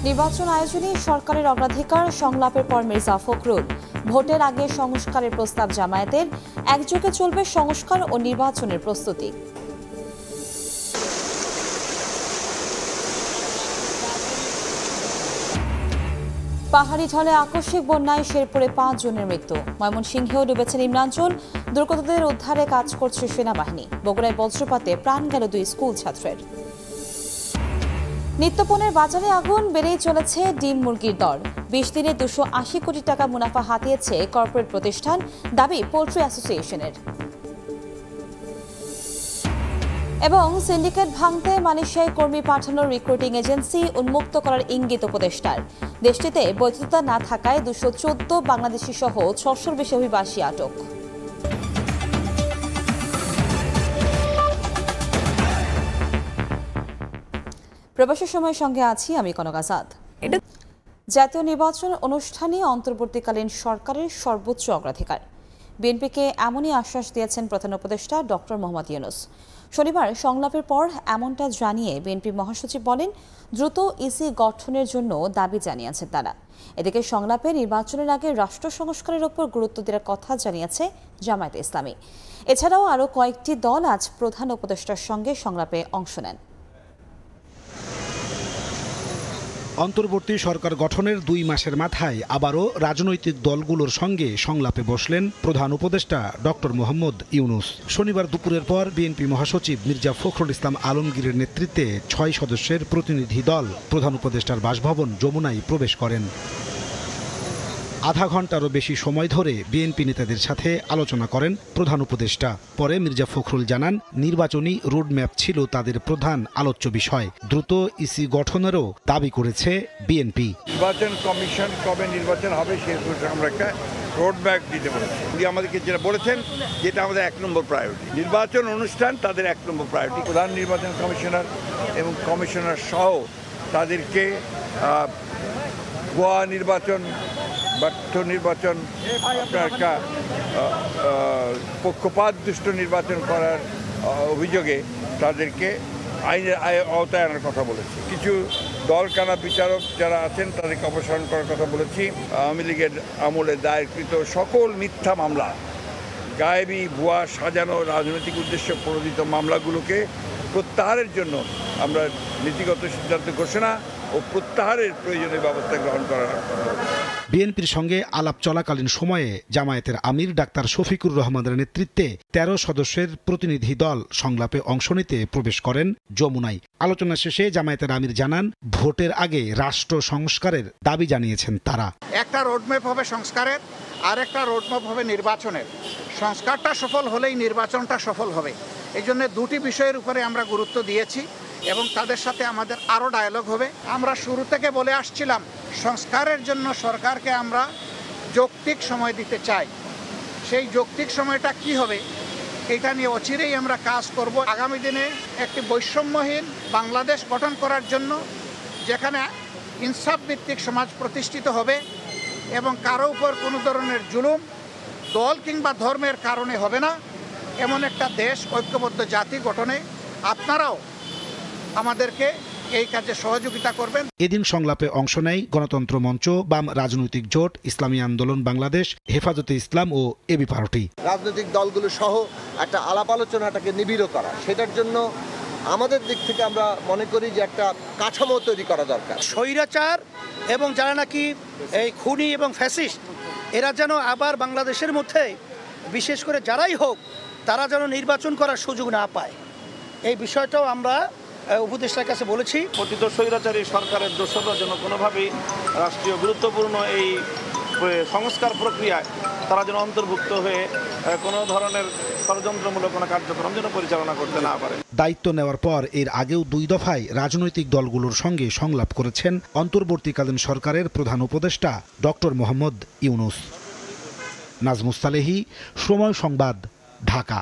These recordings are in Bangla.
নির্বাচন আয়োজনে সরকারের অগ্রাধিকার, সংলাপের পর মির্জা ফখরুল। ভোটের আগে সংস্কারের প্রস্তাব জামায়াতের, একযোগে চলবে সংস্কার ও নির্বাচনের প্রস্তুতি। পাহাড়ি ঢলে আকস্মিক বন্যায় শেরপুরে 5 জনের মৃত্যু। ময়মনসিংহেও ডুবেছেন ইমরাঞ্চল, দুর্গতদের উদ্ধারে কাজ করছে সেনাবাহিনী। বগুড়ায় বজ্রপাতে প্রাণ গেল 2 স্কুল ছাত্রের। নিত্যপণ্যের বাজারে আগুন, বেড়েই চলেছে ডিম মুরগির দর। 20 দিনে 280 কোটি টাকা মুনাফা হাতিয়েছে কর্পোরেট প্রতিষ্ঠান, দাবি পোল্ট্রি অ্যাসোসিয়েশনের। এবং সিন্ডিকেট ভাঙতে মালয়েশিয়ায় কর্মী পাঠানোর রিক্রুটিং এজেন্সি উন্মুক্ত করার ইঙ্গিত উপদেষ্টার। দেশটিতে বৈধতা না থাকায় 214 বাংলাদেশি সহ 600-র বেশি অভিবাসী আটক। প্রবাসী সময়ের সঙ্গে আছি আমি কনক আজাদ। জাতীয় নির্বাচন অনুষ্ঠানে অন্তর্বর্তীকালীন সরকারের সর্বোচ্চ অগ্রাধিকার। বিএনপিকে এমনই আশ্বাস দিয়েছেন প্রধান উপদেষ্টা ডক্টর মোহাম্মদ ইউনূস। শনিবার সংলাপের পর এমনটা জানিয়ে বিএনপি মহাসচিব বলেন, দ্রুত ইসি গঠনের জন্য দাবি জানিয়েছেন তারা। এদিকে সংলাপে নির্বাচনের আগে রাষ্ট্র সংস্কারের ওপর গুরুত্ব দেওয়ার কথা জানিয়েছে জামায়াতে ইসলামী। এছাড়াও আরও কয়েকটি দল আজ প্রধান উপদেষ্টার সঙ্গে সংলাপে অংশ নেন। অন্তর্বর্তী সরকার গঠনের 2 মাসের মাথায় আবারও রাজনৈতিক দলগুলোর সঙ্গে সংলাপে বসলেন প্রধান উপদেষ্টা ডক্টর মোহাম্মদ ইউনূস। শনিবার দুপুরের পর বিএনপি মহাসচিব মির্জা ফখরুল ইসলাম আলমগীরের নেতৃত্বে 6 সদস্যের প্রতিনিধি দল প্রধান উপদেষ্টার বাসভবন যমুনায় প্রবেশ করেন। আধা ঘন্টারও বেশি সময় ধরে বিএনপি নেতাদের সাথে আলোচনা করেন প্রধান উপদেষ্টা। পরে মির্জা ফখরুল জানান, নির্বাচনী রোডম্যাপ ছিল তাদের প্রধান আলোচ্য বিষয়। দ্রুত ইসি গঠনেরও দাবি করেছে বিএনপি। নির্বাচন কমিশন কবে নির্বাচন হবে সে আমরা একটা রোডম্যাপ দিতে বলেছি। উনি আমাদেরকে যেটা বলেছেন, যেটা আমাদের 1 নম্বর প্রায়োরিটি। নির্বাচন অনুষ্ঠান তাদের 1 নম্বর প্রায়োরিটি। প্রধান নির্বাচন কমিশনার এবং কমিশনার সহ তাদেরকে ভুয়া নির্বাচন, ব্যর্থ নির্বাচন, আপনার একটা পক্ষপাত দুষ্ট নির্বাচন করার অভিযোগে তাদেরকে আইনের আওতায় আনার কথা বলেছি। কিছু দলকানা বিচারক যারা আছেন তাদেরকে অপসারণ করার কথা বলেছি। আওয়ামী লীগের আমলে দায়েরকৃত সকল মিথ্যা মামলা, গায়েবী, ভুয়া, সাজানো, রাজনৈতিক উদ্দেশ্যে প্রণোদিত মামলাগুলোকে প্রত্যাহারের জন্য আমরা নীতিগত সিদ্ধান্ত ঘোষণা ও প্রত্যাহারের প্রয়োজনীয় ব্যবস্থা গ্রহণ করার। বিএনপির সঙ্গে আলাপ চলাকালীন সময়ে জামায়াতের আমির ডাক্তার শফিকুর রহমানের নেতৃত্বে 13 সদস্যের প্রতিনিধি দল সংলাপে অংশ নিতে প্রবেশ করেন যমুনায়। আলোচনা শেষে জামায়াতের আমির জানান, ভোটের আগে রাষ্ট্র সংস্কারের দাবি জানিয়েছেন তারা। একটা রোডম্যাপ হবে সংস্কারের, আর একটা রোডম্যাপ হবে নির্বাচনের। সংস্কারটা সফল হলেই নির্বাচনটা সফল হবে। এই জন্য 2টি বিষয়ের উপরে আমরা গুরুত্ব দিয়েছি এবং তাদের সাথে আমাদের আরও ডায়ালগ হবে। আমরা শুরু থেকে বলে আসছিলাম, সংস্কারের জন্য সরকারকে আমরা যৌক্তিক সময় দিতে চাই। সেই যৌক্তিক সময়টা কি হবে এটা নিয়ে অচিরেই আমরা কাজ করব। আগামী দিনে একটি বৈষম্যহীন বাংলাদেশ গঠন করার জন্য, যেখানে ইনসাফ ভিত্তিক সমাজ প্রতিষ্ঠিত হবে এবং কারো উপর কোনো ধরনের জুলুম দল কিংবা ধর্মের কারণে হবে না, এমন একটা দেশ, ঐক্যবদ্ধ জাতি গঠনে আপনারাও আমাদেরকে এই কাজে সহযোগিতা করবেন। এদিন সংলাপে অংশ নেয় গণতন্ত্র মঞ্চ, বাম রাজনৈতিক জোট, ইসলামী আন্দোলন বাংলাদেশ, হেফাজতে ইসলাম ও এবি পার্টি। রাজনৈতিক দলগুলো সহ একটা আলাপ আলোচনাটাকে নিবিড় করা, সেটার জন্য আমাদের দিক থেকে আমরা মনে করি যে একটা কাঠামো তৈরি করা দরকার। স্বৈরাচার এবং যারা নাকি এই খুনি এবং ফ্যাসিস্ট, এরা যেন আবার বাংলাদেশের মধ্যে, বিশেষ করে যারাই হোক, তারা যেন নির্বাচন করার সুযোগ না পায়, এই বিষয়টাও আমরা উপদেষ্টার কাছে বলেছি। পতিত স্বৈরাচারী সরকারের দোষররা যেন কোনোভাবেই রাষ্ট্রীয় গুরুত্বপূর্ণ এই সংস্কার প্রক্রিয়ায় তারা যেন অন্তর্ভুক্ত হয়ে কোনো ধরনের ষড়যন্ত্রমূলক কোনো কার্যক্রম যেন পরিচালনা করতে না পারে। দায়িত্ব নেওয়ার পর এর আগেও 2 দফায় রাজনৈতিক দলগুলোর সঙ্গে সংলাপ করেছেন অন্তর্বর্তীকালীন সরকারের প্রধান উপদেষ্টা ডক্টর মোহাম্মদ ইউনূস। নাজমুস সালেহী, সময় সংবাদ, ঢাকা।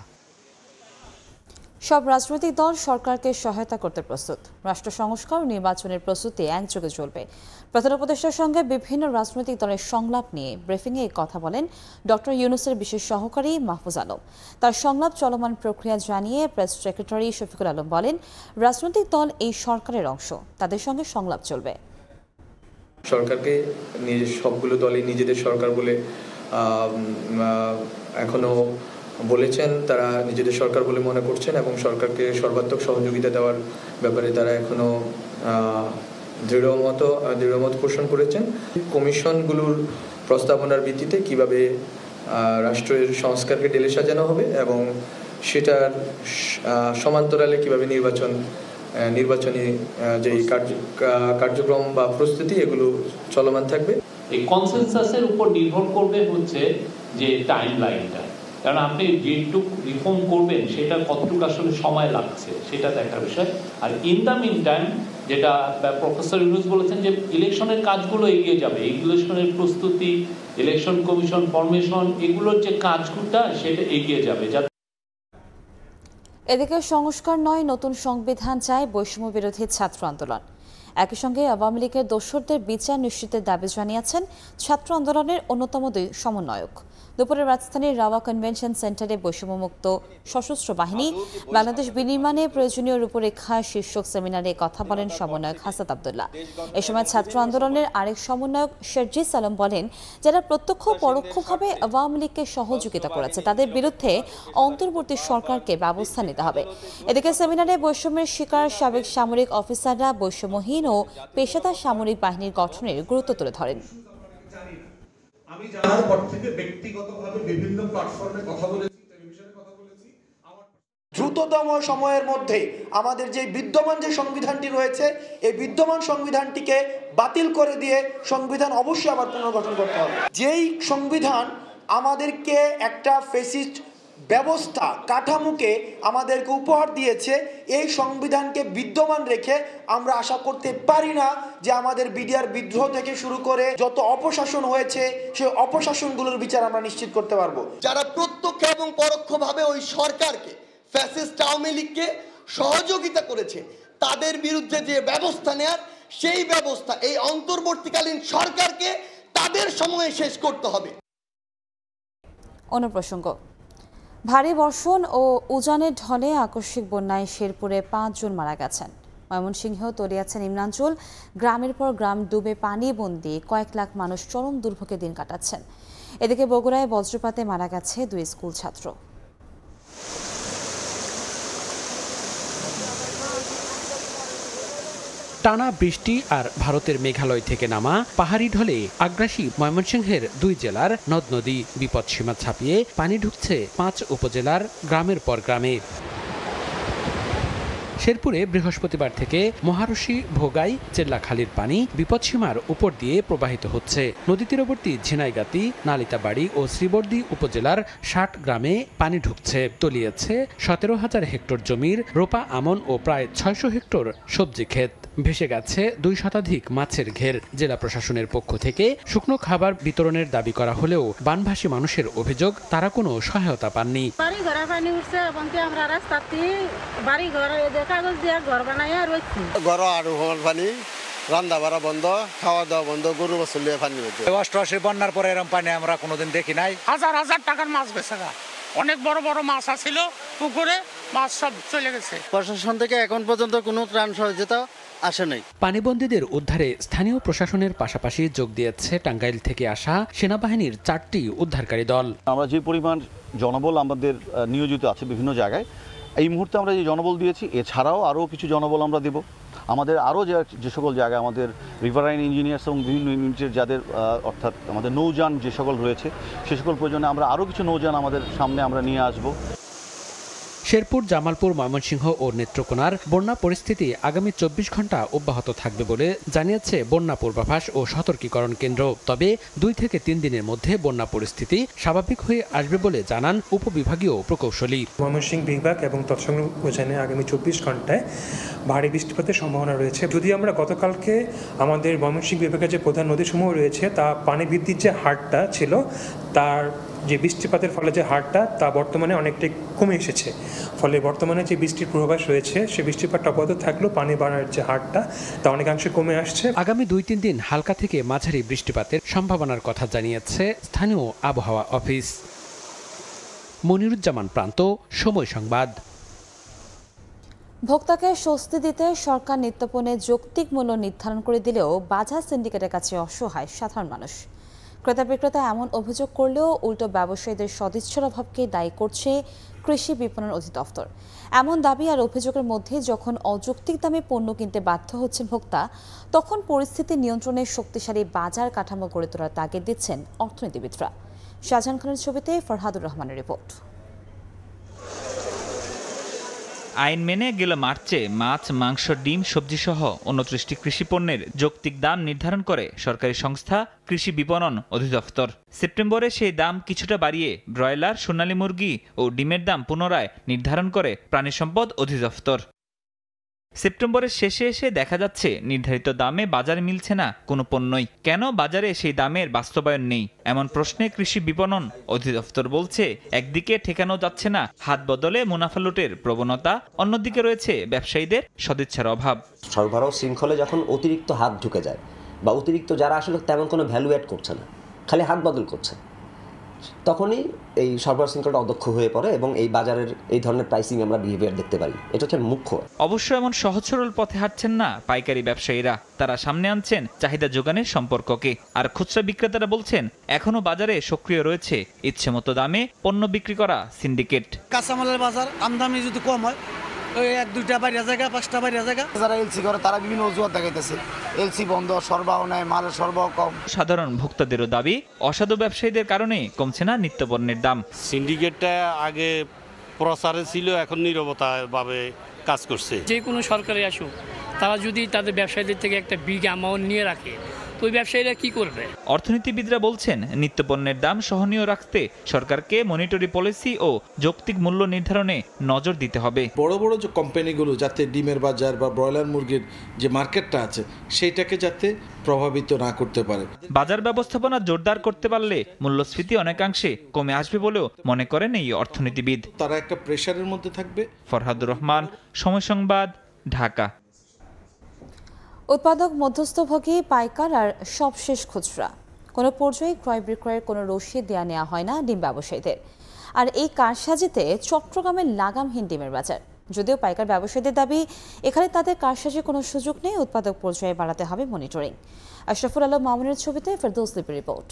সব রাজনৈতিক দল সরকারকে সহায়তা করতে প্রস্তুত। রাষ্ট্র সংস্কার ও নির্বাচনের প্রস্তুতি একযোগে চলবে। প্রধান উপদেষ্টার সঙ্গে বিভিন্ন রাজনৈতিক দলের সংলাপ নিয়ে ব্রিফিংয়ে কথা বলেন ডক্টর ইউনূসের বিশেষ সহকারী মাহফুজ আলম। তার সংলাপ চলমান প্রক্রিয়া জানিয়ে প্রেস সেক্রেটারি শফিকুল আলম বলেন, রাজনৈতিক দল এই সরকারের অংশ, তাদের সঙ্গে সংলাপ চলবে। সরকারকে সবগুলো দলই নিজেদের সরকার বলে এখনো বলেছেন, তারা নিজেদের সরকার বলে মনে করছেন এবং সরকারকে সর্বাত্মক সহযোগিতা দেওয়ার ব্যাপারে তারা এখনো দৃঢ়মত পোষণ করেছেন। কমিশনগুলোর প্রস্তাবনার ভিত্তিতে কিভাবে রাষ্ট্রের সংস্কারকে ঢেলে সাজানো হবে এবং সেটার সমান্তরালে কিভাবে নির্বাচনী যে কার্যক্রম বা প্রস্তুতি এগুলো চলমান থাকবে। এই কনসেনসাসের উপর নির্ভর করবে হচ্ছে যে টাইম লাইনটা, কারণ আপনি যেটুকু রিফর্ম করবেন সেটা কতটুকু আসলে সময় লাগছে সেটা দেখার বিষয়। আর ইন দ্য মিন টাইম যেটা প্রফেসর ইউনুস বলেছেন যে ইলেকশনের কাজগুলো এগিয়ে যাবে, ইলেকশনের প্রস্তুতি, ইলেকশন কমিশন ফরমেশন, এগুলোর যে কাজগুলো সেটা এগিয়ে যাবে। এদিকে সংস্কার নয়, নতুন সংবিধান চায় বৈষম্য বিরোধী ছাত্র আন্দোলন। একই সঙ্গে আওয়ামী লীগের দোসরদের বিচার নিশ্চিতের দাবি জানিয়েছেন ছাত্র আন্দোলনের অন্যতম দুই সমন্বয়ক। দুপুরে রাজধানীর রাওয়া কনভেনশন সেন্টারে বৈষম্যমুক্ত সশস্ত্র বাহিনী বাংলাদেশ বিনির্মাণে প্রয়োজনীয় রূপরেখা শীর্ষক সেমিনারে কথা বলেন সমন্বয়ক হাসান আব্দুল্লাহ। এ সময় ছাত্র আন্দোলনের আরেক সমন্বয়ক শেরজিস আলম বলেন, যারা প্রত্যক্ষ পরোক্ষভাবে আওয়ামী লীগকে সহযোগিতা করেছে তাদের বিরুদ্ধে অন্তর্বর্তী সরকারকে ব্যবস্থা নিতে হবে। এদিকে সেমিনারে বৈষম্যের শিকার সাবেক সামরিক অফিসাররা বৈষম্যহীন ও পেশাদার সামরিক বাহিনীর গঠনের গুরুত্ব তুলে ধরেন। আমি জানার পর থেকে ব্যক্তিগতভাবে বিভিন্ন প্ল্যাটফর্মে কথা বলেছি, টেলিভিশনে কথা বলেছি। দ্রুততম সময়ের মধ্যে আমাদের যে বিদ্যমান যে সংবিধানটি রয়েছে এই বিদ্যমান সংবিধানটিকে বাতিল করে দিয়ে সংবিধান অবশ্যই আবার পুনর্গঠন করতে হবে। যেই সংবিধান আমাদেরকে একটা ফ্যাসিস্ট ব্যবস্থা কাঠামোকে আমাদেরকে উপহার দিয়েছে, এই সংবিধানকে বিদ্যমান রেখে আমরা আশা করতে পারি না যে আমাদের বিডিআর বিদ্রোহ থেকে শুরু করে যত অপশাসন হয়েছে সেই অপশাসনগুলোর বিচার আমরা নিশ্চিত করতে পারবো। যারা প্রত্যক্ষ এবং পরোক্ষভাবে ওই সরকারকে, ফ্যাসিস্ট আওয়ামী লীগকে সহযোগিতা করেছে তাদের বিরুদ্ধে যে ব্যবস্থা নেয়ার, সেই ব্যবস্থা এই অন্তর্বর্তীকালীন সরকারকে তাদের সময়ে শেষ করতে হবে। অন্য প্রসঙ্গ, ভারী বর্ষণ ও উজানের ঢলে আকস্মিক বন্যায় শেরপুরে 5 জন মারা গেছেন। ময়মনসিংহ তলিয়াছে নিম্নাঞ্চল, গ্রামের পর গ্রাম ডুবে পানিবন্দী কয়েক লাখ মানুষ চরম দুর্ভোগে দিন কাটাচ্ছেন। এদিকে বগুড়ায় বজ্রপাতে মারা গেছে 2 স্কুল ছাত্র। টানা বৃষ্টি আর ভারতের মেঘালয় থেকে নামা পাহাড়ি ঢলে আগ্রাসী ময়মনসিংহের 2 জেলার নদ নদী বিপদসীমা ছাপিয়ে পানি ঢুকছে 5 উপজেলার গ্রামের পর গ্রামে। শেরপুরে বৃহস্পতিবার থেকে মহারশী, ভোগাই, চেল্লাখালীর পানি বিপদসীমার উপর দিয়ে প্রবাহিত হচ্ছে। নদী তীরবর্তী ঝিনাইগাতি, নালিতাবাড়ি ও শ্রীবর্দী উপজেলার 60 গ্রামে পানি ঢুকছে। তলিয়েছে 17,000 হেক্টর জমির রোপা আমন ও প্রায় 600 হেক্টর সবজি ক্ষেত। ভেসে গেছে 2 শতাধিক মাছের ঘের। জেলা প্রশাসনের পক্ষ থেকে শুকনো খাবার বিতরণের দাবি করা হলেও বানভাসী মানুষের অভিযোগ তারা কোনো সহায়তা পাননি। বাড়ি ঘরে পানি উঠছে এবং আমরা রাস্তাতে বাড়ি ঘর কাগজ দিয়ে ঘর বানাইয়া রয়েছি। ঘর আরো পানি, রান্না বাড়া বন্ধ, খাওয়া দাওয়া বন্ধ, গরু বছর লিয়ে পানি হচ্ছে। 88 বন্যার পরে এরকম পানি আমরা কোনোদিন দেখি নাই। হাজার হাজার টাকার মাছ বেচা, অনেক বড় বড় মাছ আছিল পুকুরে, মাছ সব চলে গেছে। প্রশাসন থেকে এখন পর্যন্ত কোনো ত্রাণ সহযোগিতা আসে নাই। পানিবন্দীদের উদ্ধারে স্থানীয় প্রশাসনের পাশাপাশি যোগ দিয়েছে টাঙ্গাইল থেকে আসা সেনাবাহিনীর 4টি উদ্ধারকারী দল। আমরা যে পরিমাণ জনবল আমাদের নিয়োজিত আছে বিভিন্ন জায়গায়, এই মুহূর্তে আমরা যে জনবল দিয়েছি, এছাড়াও আরও কিছু জনবল আমরা দেব। আমাদের আরও যে সকল জায়গায় আমাদের রিভারাইন ইঞ্জিনিয়ার্স এবং বিভিন্ন ইউনিটের যাদের অর্থাৎ আমাদের নৌযান যে সকল রয়েছে, সে সকল প্রয়োজনে আমরা আরও কিছু নৌযান আমাদের সামনে আমরা নিয়ে আসব। শেরপুর, জামালপুর, ময়মনসিংহ ও নেত্রকোনার বন্যা পরিস্থিতি আগামী 24 ঘন্টা অব্যাহত থাকবে বলে জানিয়েছে বন্যা পূর্বাভাস ও সতর্কীকরণ কেন্দ্র। তবে 2 থেকে 3 দিনের মধ্যে বন্যা পরিস্থিতি স্বাভাবিক হয়ে আসবে বলে জানান উপবিভাগীয় প্রকৌশলী। ময়মনসিংহ বিভাগ এবং তৎসংলগ্ন উপজেলায় আগামী 24 ঘন্টায় ভারী বৃষ্টিপাতের সম্ভাবনা রয়েছে। যদি আমরা গতকালকে আমাদের ময়মনসিংহ বিভাগের যে প্রধান নদীসমূহ রয়েছে তা পানি বৃদ্ধির যে হারটা ছিল, তার যে বৃষ্টিপাতের ফলে যে হারটা তা বর্তমানে অনেকটাই কমে এসেছে। ফলে বর্তমানে যে বৃষ্টির পূর্বাভাস রয়েছে সে বৃষ্টিপাতটা অব্যাহত থাকলেও পানি বাড়ার যে হারটা তা অনেকাংশে কমে আসছে। আগামী 2-3 দিন হালকা থেকে মাঝারি বৃষ্টিপাতের সম্ভাবনার কথা জানিয়েছে স্থানীয় আবহাওয়া অফিস। মনিরুজ্জামান প্রান্ত, সময় সংবাদ। ভোক্তাকে স্বস্তি দিতে সরকার নিত্যপণ্যে যৌক্তিক মূল্য নির্ধারণ করে দিলেও বাজার সিন্ডিকেটের কাছে অসহায় সাধারণ মানুষ। ক্রেতা বিক্রেতা এমন অভিযোগ করলেও উল্টো ব্যবসায়ীদের সদিচ্ছার অভাবকে দায়ী করছে কৃষি বিপণন অধিদপ্তর। এমন দাবি আর অভিযোগের মধ্যে যখন অযৌক্তিক দামে পণ্য কিনতে বাধ্য হচ্ছেন ভোক্তা, তখন পরিস্থিতি নিয়ন্ত্রণে শক্তিশালী বাজার কাঠামো গড়ে তোলার তাগিদ দিচ্ছেন অর্থনীতিবিদরা। শাহজাহান খানের ছবিতে ফরহাদুর রহমানের রিপোর্ট। আইন মেনে গেল মার্চে মাছ, মাংস, ডিম, সবজি সহ 29টি কৃষি পণ্যের যৌক্তিক দাম নির্ধারণ করে সরকারি সংস্থা কৃষি বিপণন অধিদপ্তর। সেপ্টেম্বরে সেই দাম কিছুটা বাড়িয়ে ব্রয়লার, সোনালী মুরগি ও ডিমের দাম পুনরায় নির্ধারণ করে প্রাণী সম্পদ অধিদপ্তর। সেপ্টেম্বরের শেষে এসে দেখা যাচ্ছে নির্ধারিত দামে বাজারে মিলছে না কোনো পণ্যই। কেন বাজারে সেই দামের বাস্তবায়ন নেই? এমন প্রশ্নে কৃষি বিপণন অধিদপ্তর বলছে, একদিকে ঠেকানো যাচ্ছে না হাত বদলে মুনাফা লুটের প্রবণতা, অন্যদিকে রয়েছে ব্যবসায়ীদের সদিচ্ছার অভাব। সরবরাহ শৃঙ্খলে যখন অতিরিক্ত হাত ঢুকে যায় বা অতিরিক্ত যারা আসলে তেমন কোনো ভ্যালু অ্যাড করছে না, খালি হাত বদল করছে, তখনই এই সরবরাহ শৃঙ্খলটা অদক্ষ হয়ে পড়ে এবং এই বাজারের এই ধরনের প্রাইসিং আমরা বিহেভিয়ার দেখতে পারি। এটা হচ্ছে মুখ্য। অবশ্য এমন সহজ সরল পথে হাঁটছেন না পাইকারি ব্যবসায়ীরা। তারা সামনে আনছেন চাহিদা যোগানের সম্পর্ককে। আর খুচরা বিক্রেতারা বলছেন, এখনো বাজারে সক্রিয় রয়েছে ইচ্ছে মতো দামে পণ্য বিক্রি করা সিন্ডিকেট। কাঁচামালের বাজার আমদানি যদি কম হয়, ওই 1-2টা বাইরে জায়গা, 5টা বাইরে জায়গা, যারা এলসি করে তারা বিভিন্ন অজুহাত দেখাইতেছে, এলসি বন্ধ, সরবরাহ নাই, মালের সরবরাহ কম। সাধারণ ভোক্তাদেরও দাবি, অসাধু ব্যবসায়ীদের কারণে কমছে না নিত্যপণ্যের দাম। সিন্ডিকেটটা আগে প্রচারে ছিল, এখন নীরবতাভাবে কাজ করছে। যে কোনো সরকারে আসুক, তারা যদি তাদের ব্যবসায়ীদের থেকে একটা বিগ অ্যামাউন্ট নিয়ে রাখে, তো ওই ব্যবসায়ীরা কি করবে? অর্থনীতিবিদরা বলছেন, নিত্যপণ্যের দাম সহনীয় রাখতে সরকারকে মনিটরি পলিসি ও যৌক্তিক মূল্য নির্ধারণে নজর দিতে হবে। বড় বড় যে কোম্পানিগুলো যাতে ডিমের বাজার বা ব্রয়লার মুরগির যে মার্কেটটা আছে সেইটাকে যাতে প্রভাবিত না করতে পারে। বাজার ব্যবস্থাপনা জোরদার করতে পারলে মূল্যস্ফীতি অনেকাংশে কমে আসবে বলেও মনে করেন এই অর্থনীতিবিদ। তারা একটা প্রেসারের মধ্যে থাকবে। ফরহাদুর রহমান, সময় সংবাদ, ঢাকা। উৎপাদক, মধ্যস্থভোগী, পাইকার আর সবশেষ খুচরা, কোনো পর্যায়ে ক্রয় বিক্রয়ের কোনো রসিদ দেওয়া নেওয়া হয় না ডিম ব্যবসায়ীদের। আর এই কারসাজিতে চট্টগ্রামের লাগামহীন ডিমের বাজার। যদিও পাইকার ব্যবসায়ীদের দাবি, এখানে তাদের কারসাজির কোনো সুযোগ নেই, উৎপাদক পর্যায়ে বাড়াতে হবে মনিটরিং। আশরাফুল আলম মামুনের ছবিতে ফেরদৌস লিপির রিপোর্ট।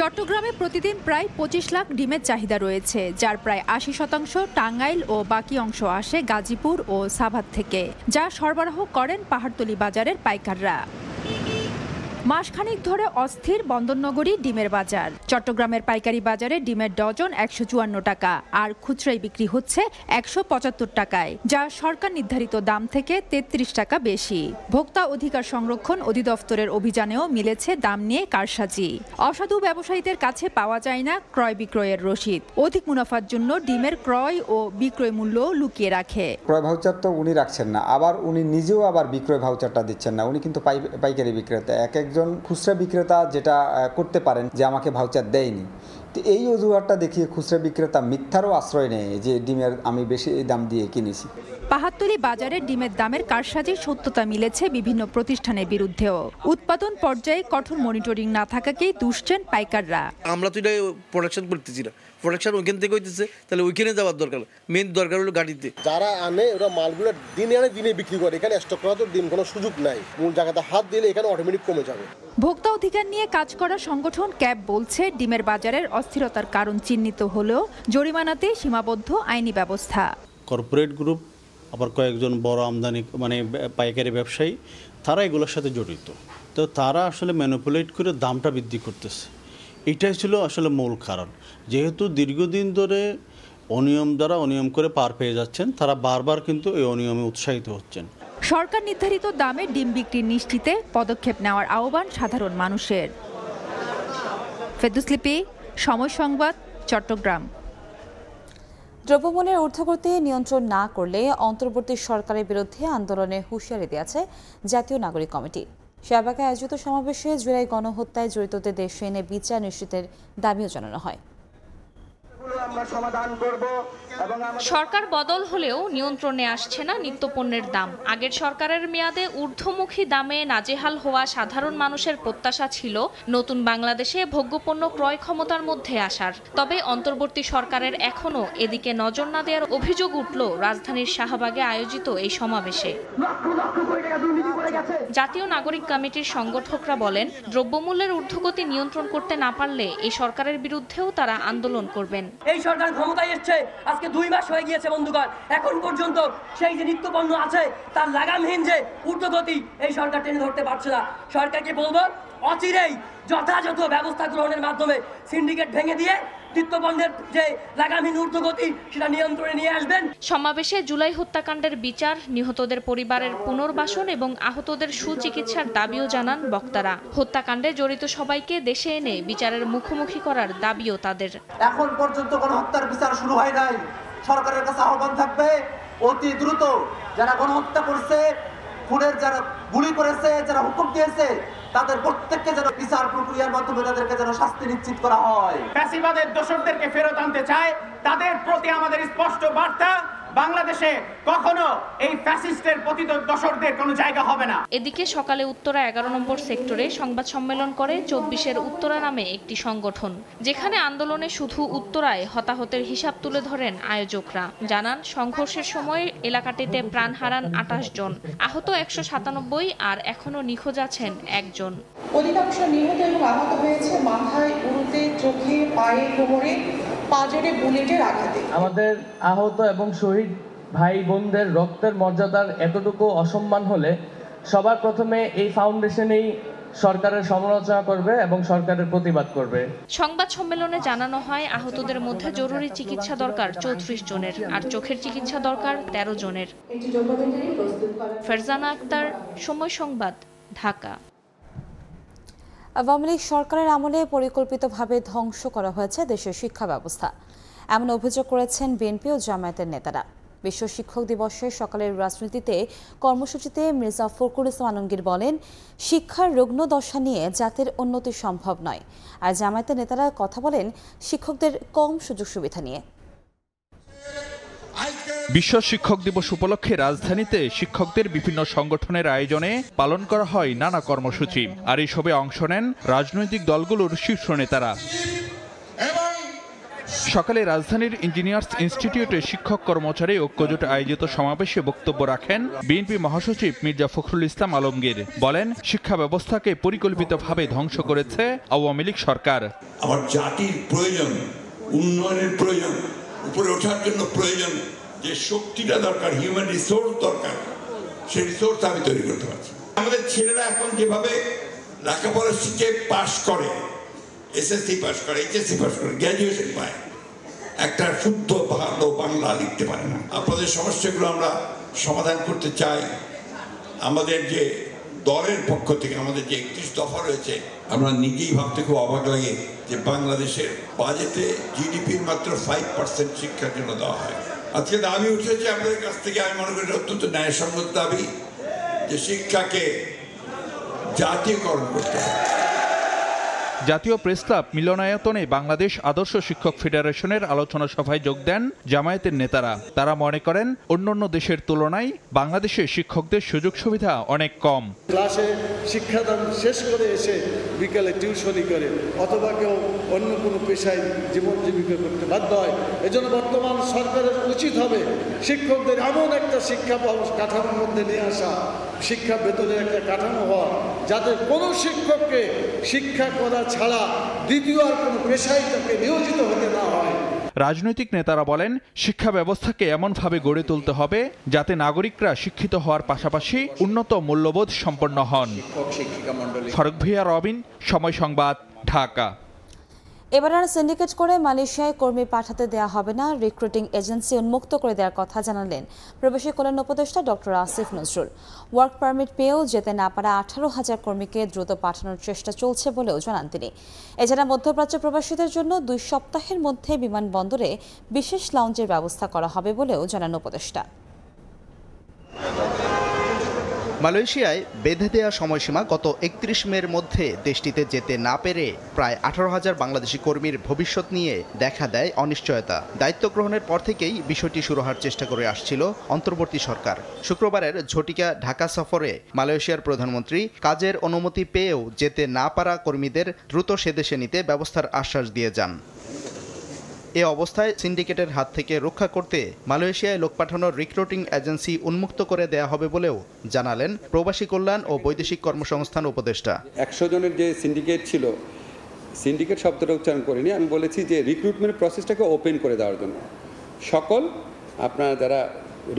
চট্টগ্রামে প্রতিদিন প্রায় 25 লাখ ডিমের চাহিদা রয়েছে, যার প্রায় 80% টাঙ্গাইল ও বাকি অংশ আসে গাজীপুর ও সাভার থেকে, যা সরবরাহ করেন পাহাড়তলী বাজারের পাইকাররা। মাসখানেক ধরে অস্থির বন্দরনগরী ডিমের বাজার। চট্টগ্রামের পাইকারি বাজারে ডিমের ডজন 154 টাকা আর খুচরায় বিক্রি হচ্ছে 175 টাকায়, যা সরকার নির্ধারিত দাম থেকে 33 টাকা বেশি। ভোক্তা অধিকার সংরক্ষণ অধিদপ্তরের অভিযানেও মিলেছে দাম নিয়ে কারসাজি। অসাধু ব্যবসায়ীদের কাছে পাওয়া যায় না ক্রয় বিক্রয়ের রসিদ। অধিক মুনাফার জন্য ডিমের ক্রয় ও বিক্রয় মূল্য লুকিয়ে রাখে। ক্রয় ভাউচার তো উনি রাখছেন না, আবার উনি নিজেও আবার বিক্রয় ভাউচারটা দিচ্ছেন না। উনি কিন্তু পাইকারি বিক্রেতা। একজন খুচরা বিক্রেতা যেটা করতে পারেন যে আমাকে ভাউচার দেয়নি, তো এই অজুহাতটা দেখিয়ে খুচরা বিক্রেতা মিথ্যারও আশ্রয় নেয় যে ডিমের আমি বেশি দাম দিয়ে কিনেছি। পাহাড়তলী বাজারে ডিমের দামের কারসাজির সত্যতা মিলেছে বিভিন্ন প্রতিষ্ঠানের বিরুদ্ধেও। উৎপাদন পর্যায়ে কঠোর মনিটরিং না থাকাকেই দুষছেন পাইকাররা। আমরা তো এটা প্রোডাকশন করতেছি না, প্রোডাকশন ওইখান থেকে হইতেছে, তাহলে ওইখানে যাওয়ার দরকার। মেন দরকার হলো গাড়িতে যারা আনে ওরা মালগুলো দিনে আনে দিনে বিক্রি করে। এখানে স্টক করা তো দিন কোনো সুযোগ নাই, মূল জায়গাতে হাত দিলে এখানে অটোমেটিক কমে যাবে। ভোক্তা অধিকার নিয়ে কাজ করা সংগঠন ক্যাব বলছে, ডিমের বাজারের অস্থিরতার কারণ চিহ্নিত হলেও জরিমানাতে সীমাবদ্ধ আইনি ব্যবস্থা। কর্পোরেট গ্রুপ, আবার কয়েকজন বড় আমদানি পাইকারি ব্যবসায়ী, তারা এগুলোর সাথে জড়িত। তো তারা আসলে ম্যানিপুলেট করে দামটা বৃদ্ধি করতেছে। এটাই ছিল আসলে মূল কারণ। যেহেতু দীর্ঘদিন ধরে অনিয়ম করে পার পেয়ে যাচ্ছেন, তারা বারবার কিন্তু এই অনিয়মে উৎসাহিত হচ্ছেন। সরকার নির্ধারিত দামে ডিম বিক্রি নিশ্চিতে পদক্ষেপ নেওয়ার আহ্বান সাধারণ মানুষের। ফেরদৌস লিপি, সময় সংবাদ, চট্টগ্রাম। দ্রব্যমূল্যের ঊর্ধ্বগতি নিয়ন্ত্রণ না করলে অন্তর্বর্তী সরকারের বিরুদ্ধে আন্দোলনে হুঁশিয়ারি দিয়েছে জাতীয় নাগরিক কমিটি। শাহবাগে আয়োজিত সমাবেশে জুলাই গণহত্যায় জড়িতদের দেশে এনে বিচার নিশ্চিতের দাবিও জানানো হয়। আমরা সমাধান করব। সরকার বদল হলেও নিয়ন্ত্রণে আসছে না নিত্যপণ্যের দাম। আগের সরকারের মেয়াদে ঊর্ধ্বমুখী দামে নাজেহাল হওয়া সাধারণ মানুষের প্রত্যাশা ছিল নতুন বাংলাদেশে ভোগ্যপণ্য ক্রয় ক্ষমতার মধ্যে আসার। তবে অন্তর্বর্তী সরকারের এখনও এদিকে নজর না দেওয়ার অভিযোগ উঠল রাজধানীর শাহবাগে আয়োজিত এই সমাবেশে। জাতীয় নাগরিক কমিটির সংগঠকরা বলেন, দ্রব্যমূল্যের ঊর্ধ্বগতি নিয়ন্ত্রণ করতে না পারলে এই সরকারের বিরুদ্ধেও তারা আন্দোলন করবেন। এই সরকার ক্ষমতায় এসেছে আজকে 2 মাস হয়ে গিয়েছে বন্ধুগণ, এখন পর্যন্ত সেই যে নিত্যপণ্য আছে তার লাগামহীন যে ঊর্ধ্বগতি এই সরকার টেনে ধরতে পারছে না। সরকারকে বলবো অচিরেই যথাযথ ব্যবস্থা গ্রহণের মাধ্যমে সিন্ডিকেট ভেঙে দিয়ে নিত্যপণ্যের যে লাগামহীন ঊর্ধ্বগতি সেটা নিয়ন্ত্রণে নিয়ে আসবেন। সমাবেশে জুলাই হত্যাকাণ্ডের বিচার, নিহতদের পরিবারের পুনর্বাসন এবং আহতদের সুচিকিৎসার দাবিও জানান বক্তারা। হত্যাকাণ্ডে জড়িত সবাইকে দেশে এনে বিচারের মুখোমুখি করার দাবিও তাদের। এখন পর্যন্ত কোনো হত্যার বিচার শুরু হয় নাই। সরকারের কাছে আহ্বান থাকবে অতি দ্রুত যারা গণহত্যা করছে, খুনের যারা গুলি করেছে, যারা হুকুম দিয়েছে তাদের প্রত্যেককে যেন বিচার প্রক্রিয়ার মাধ্যমে তাদেরকে যেন শাস্তি নিশ্চিত করা হয়। ফ্যাসিবাদের দোষরদেরকে ফেরত আনতে চায়, তাদের প্রতি আমাদের স্পষ্ট বার্তা, বাংলাদেশে কখনো এই ফ্যাসিস্টের পতিত দোষরদের কোনো জায়গা হবে না। এদিকে সকালে উত্তরা 11 নম্বর সেক্টরে সংবাদ সম্মেলন করে 24-এর উত্তরা নামে একটি সংগঠন, যেখানে আন্দোলনে শুধু উত্তরায় হতাহতের হিসাব তুলে ধরেন আয়োজকরা। জানান, সংঘর্ষের সময় এলাকাটিতে প্রাণ হারান 28 জন, আহত 197 আর এখনো নিখোঁজ আছেন 1 জন। অধিকাংশ নিহত এবং আহত হয়েছে মাথায়, উরুতে, চোখে, পায়ে, কোমরে, পাজরে বুলেটের আঘাতে। আমাদের আহত এবং শহীদ ভাই বোনদের রক্তের মর্যাদার এতটুকু অসম্মান হলে সবার প্রথমে এই ফাউন্ডেশনেই সরকারের সমালোচনা করবে এবং সরকারের প্রতিবাদ করবে। সংবাদ সম্মেলনে জানানো হয়, আহতদের মধ্যে জরুরি চিকিৎসা দরকার 34 জনের আর চোখের চিকিৎসা দরকার 13 জনের। ফারজানা আক্তার, সময় সংবাদ, ঢাকা। আওয়ামী লীগ সরকারের আমলে পরিকল্পিতভাবে ধ্বংস করা হয়েছে দেশের শিক্ষা ব্যবস্থা, এমন অভিযোগ করেছেন বিএনপি ও জামায়াতের নেতারা। বিশ্ব শিক্ষক দিবসের সকালের রাজনীতিতে কর্মসূচিতে মির্জা ফখরুল ইসলাম আলমগীর বলেন, শিক্ষার রুগ্ন দশা নিয়ে জাতির উন্নতি সম্ভব নয়। আর জামায়াতের নেতারা কথা বলেন শিক্ষকদের কম সুযোগ সুবিধা নিয়ে। বিশ্ব শিক্ষক দিবস উপলক্ষে রাজধানীতে শিক্ষকদের বিভিন্ন সংগঠনের আয়োজনে পালন করা হয় নানা কর্মসূচি। আর এসবে অংশ নেন রাজনৈতিক দলগুলোর শীর্ষ নেতারা। সকালে রাজধানীর ইঞ্জিনিয়ার্স ইনস্টিটিউটে শিক্ষক কর্মচারী ঐক্যজোট আয়োজিত সমাবেশে বক্তব্য রাখেন বিএনপি মহাসচিব মির্জা ফখরুল ইসলাম আলমগীর। বলেন, শিক্ষা ব্যবস্থাকে পরিকল্পিতভাবে ধ্বংস করেছে আওয়ামী লীগ সরকার। আমার জাতির প্রয়োজন, উন্নয়নের প্রয়োজন, উপরে ওঠার জন্য প্রয়োজন যে শক্তিটা দরকার, হিউম্যান রিসোর্স দরকার, সেই রিসোর্স আমি তৈরি করতে পারছি। আমাদের ছেলেরা এখন যেভাবে লেখাপড়া শিখে পাশ করে, এসএসসি পাশ করে, এইচএসসি পাশ করে, গ্র্যাজুয়েশন পায়, একটা শুদ্ধ ভালো বাংলা লিখতে পারে না। আপনাদের সমস্যাগুলো আমরা সমাধান করতে চাই। আমাদের যে দলের পক্ষ থেকে আমাদের যে 31 দফা রয়েছে, আমরা নিজেই ভাবতে খুব অবাক লাগে যে বাংলাদেশের বাজেটে জিডিপির মাত্র 5% শিক্ষার জন্য দেওয়া হয়। আজকে দাবি উঠেছে আপনাদের কাছ থেকে, আমি মনে করি অত্যন্ত ন্যায়সঙ্গত দাবি যে শিক্ষাকে জাতীয়করণ করতে হবে। জাতীয় প্রেস ক্লাব মিলনায়তনে বাংলাদেশ আদর্শ শিক্ষক ফেডারেশনের আলোচনা সভায় যোগ দেন জামায়াতের নেতারা। তারা মনে করেন, অন্যান্য দেশের তুলনায় বাংলাদেশে শিক্ষকদের সুযোগ সুবিধা অনেক কম। ক্লাসে শিক্ষাদান শেষ করে এসে বিকালে টিউশনি করে অথবা কেউ অন্য কোনো পেশায় জীবন জীবিকা করতে বাধ্য হয়। এজন্য বর্তমান সরকারের উচিত হবে শিক্ষকদের এমন একটা শিক্ষা কাঠামোর মধ্যে নিয়ে আসা, শিক্ষা বেতনের একটা কাঠামো হওয়া, যাতে কোনো শিক্ষককে শিক্ষা করা ছাড়া দ্বিতীয় আর কোনো পেশায় তাকে নিয়োজিত হতে না হয়। রাজনৈতিক নেতারা বলেন, শিক্ষা ব্যবস্থাকে এমনভাবে গড়ে তুলতে হবে যাতে নাগরিকরা শিক্ষিত হওয়ার পাশাপাশি উন্নত মূল্যবোধ সম্পন্ন হন। ফারুক ভিয়া, রবিন, সময় সংবাদ, ঢাকা। এবার আর সিন্ডিকেট করে মালয়েশিয়ায় কর্মী পাঠাতে দেওয়া হবে না, রিক্রুটিং এজেন্সি উন্মুক্ত করে দেওয়ার কথা জানালেন প্রবাসী কল্যাণ উপদেষ্টা doctor Asif Nazrul. Work permit পেয়েও যেতে না পারা 18,000 কর্মীকে দ্রুত পাঠানোর চেষ্টা চলছে বলেও জানান তিনি। এছাড়া মধ্যপ্রাচ্য প্রবাসীদের জন্য 2 সপ্তাহের মধ্যে বিমানবন্দরে বিশেষ লাউঞ্জের ব্যবস্থা করা হবে বলেও জানান উপদেষ্টা। মালয়েশিয়ায় বেঁধে দেওয়া সময়সীমা গত ৩১ মের মধ্যে দেশটিতে যেতে না পেরে প্রায় ১৮,০০০ বাংলাদেশি কর্মীর ভবিষ্যৎ নিয়ে দেখা দেয় অনিশ্চয়তা। দায়িত্ব গ্রহণের পর থেকেই বিষয়টি শুরু হওয়ার চেষ্টা করে আসছিল অন্তর্বর্তী সরকার। শুক্রবারের ঝটিকা ঢাকা সফরে মালয়েশিয়ার প্রধানমন্ত্রী কাজের অনুমতি পেয়েও যেতে না পারা কর্মীদের দ্রুত সেদেশে নিতে ব্যবস্থার আশ্বাস দিয়ে যান। এ অবস্থায় সিন্ডিকেটের হাত থেকে রক্ষা করতে মালয়েশিয়ায় লোক পাঠানোর রিক্রুটিং এজেন্সি উন্মুক্ত করে দেয়া হবে বলেও জানালেন প্রবাসী কল্যাণ ও বৈদেশিক কর্মসংস্থান উপদেষ্টা। ১০০ জনের যে সিন্ডিকেট ছিল, সিন্ডিকেট শব্দটা উচ্চারণ করিনি, আমি বলেছি যে রিক্রুটমেন্ট প্রসেসটাকে ওপেন করে দেওয়ার জন্য সকল আপনার যারা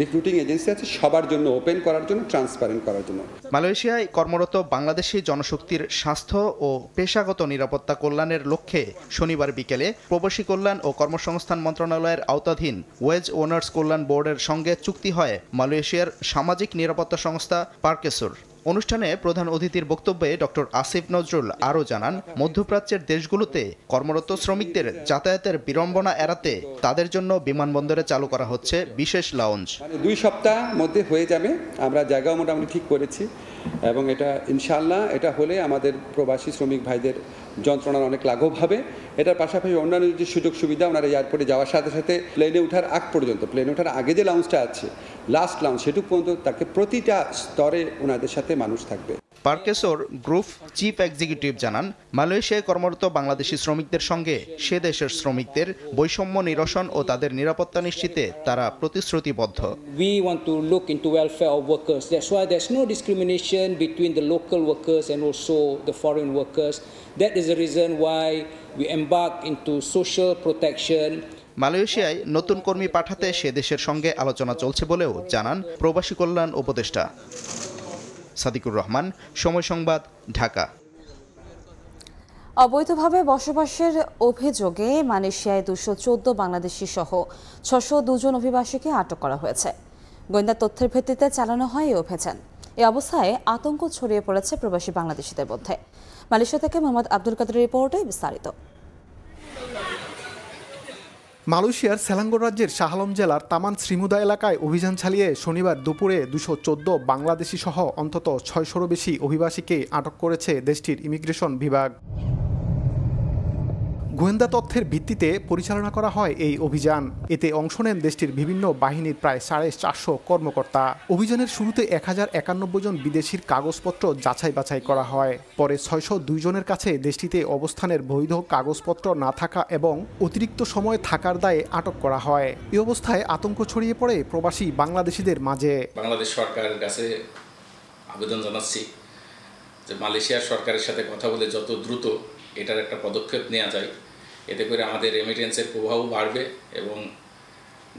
রিক্রুটিং এজেন্সি আছে সবার জন্য ওপেন করার জন্য, ট্রান্সপারেন্ট করার জন্য। মালয়েশিয়ায় কর্মরত বাংলাদেশি জনশক্তির স্বাস্থ্য ও পেশাগত নিরাপত্তা কল্যাণের লক্ষ্যে শনিবার বিকেলে প্রবাসী কল্যাণ ও কর্মসংস্থান মন্ত্রণালয়ের আওতাধীন ওয়েজ ওনার্স কল্যাণ বোর্ডের সঙ্গে চুক্তি হয় মালয়েশিয়ার সামাজিক নিরাপত্তা সংস্থা পার্কেসুর। অনুষ্ঠানে প্রধান অতিথির বক্তব্যে ডক্টর আসিফ নজরুল আরও জানান, মধ্যপ্রাচ্যের দেশগুলোতে কর্মরত শ্রমিকদের যাতায়াতের বিড়ম্বনা এড়াতে তাদের জন্য বিমানবন্দরে চালু করা হচ্ছে বিশেষ লাউঞ্জ। 2 সপ্তাহ মধ্যে হয়ে যাবে, আমরা জায়গাও মোটামুটি ঠিক করেছি এবং এটা ইনশাআল্লাহ এটা হলে আমাদের প্রবাসী শ্রমিক ভাইদের যন্ত্রণার অনেক লাঘব হবে। এটার পাশাপাশি অন্যান্য যে সুযোগ সুবিধা, ওনারা এয়ারপোর্টে যাওয়ার সাথে সাথে প্লেনে ওঠার আগ পর্যন্ত, প্লেনে ওঠার আগে যে লাউঞ্জটা আছে লাস্ট লাউঞ্জ, সেটুকু পর্যন্ত তাকে প্রতিটা স্তরে ওনাদের সাথে মানুষ থাকবে। পার্কেসোর গ্রুপ চিফ এক্সিকিউটিভ জানান, মালয়েশিয়ায় কর্মরত বাংলাদেশি শ্রমিকদের সঙ্গে সে দেশের শ্রমিকদের বৈষম্য নিরসন ও তাদের নিরাপত্তা নিশ্চিতে তারা প্রতিশ্রুতিবদ্ধ। We want to look into welfare of workers. That's why there's no discrimination between the local workers and also the foreign workers. That is the reason why we embark into social protection. মালয়েশিয়ায় নতুন কর্মী পাঠাতে সে দেশের সঙ্গে আলোচনা চলছে বলেও জানান প্রবাসী কল্যাণ উপদেষ্টা। সাদিকুর রহমান, সময় সংবাদ, ঢাকা। অবৈধভাবে বসবাসের অভিযোগে মালয়েশিয়ায় 214 বাংলাদেশি সহ 602 জন অভিবাসীকে আটক করা হয়েছে। গোয়েন্দা তথ্যের ভিত্তিতে চালানো হয় এই অভিযান। এই অবস্থায় আতঙ্ক ছড়িয়ে পড়েছে প্রবাসী বাংলাদেশিদের মধ্যে। মালয়েশিয়া থেকে মোহাম্মদ আব্দুল কাদের রিপোর্টে বিস্তারিত। মালয়েশিয়ার সেলাঙ্গোর রাজ্যের শাহ আলম জেলার তামান শ্রীমুদা এলাকায় অভিযান চালিয়ে শনিবার দুপুরে 214 বাংলাদেশি সহ অন্তত 600-র বেশি অভিবাসীকে আটক করেছে দেশটির ইমিগ্রেশন বিভাগ। গোয়েন্দা তথ্যের ভিত্তিতে পরিচালনা করা হয় এই অভিযান। এতে অংশ নেন দেশটির বিভিন্ন বাহিনীর প্রায় 450 কর্মকর্তা। অভিযানের শুরুতে 1091 জন বিদেশির কাগজপত্র যাচাই বাছাই করা হয়। পরে 602 জনের কাছে দেশটিতে অবস্থানের বৈধ কাগজপত্র না থাকা এবং অতিরিক্ত সময় থাকার দায়ে আটক করা হয়। এই অবস্থায় আতঙ্ক ছড়িয়ে পড়ে প্রবাসী বাংলাদেশিদের মাঝে। বাংলাদেশ সরকারের কাছে আবেদন জানাচ্ছি যে মালয়েশিয়ার সরকারের সাথে কথা বলে যত দ্রুত এটার একটা পদক্ষেপ নেওয়া যায়, এতে করে আমাদের রেমিটেন্সের প্রভাবও বাড়বে এবং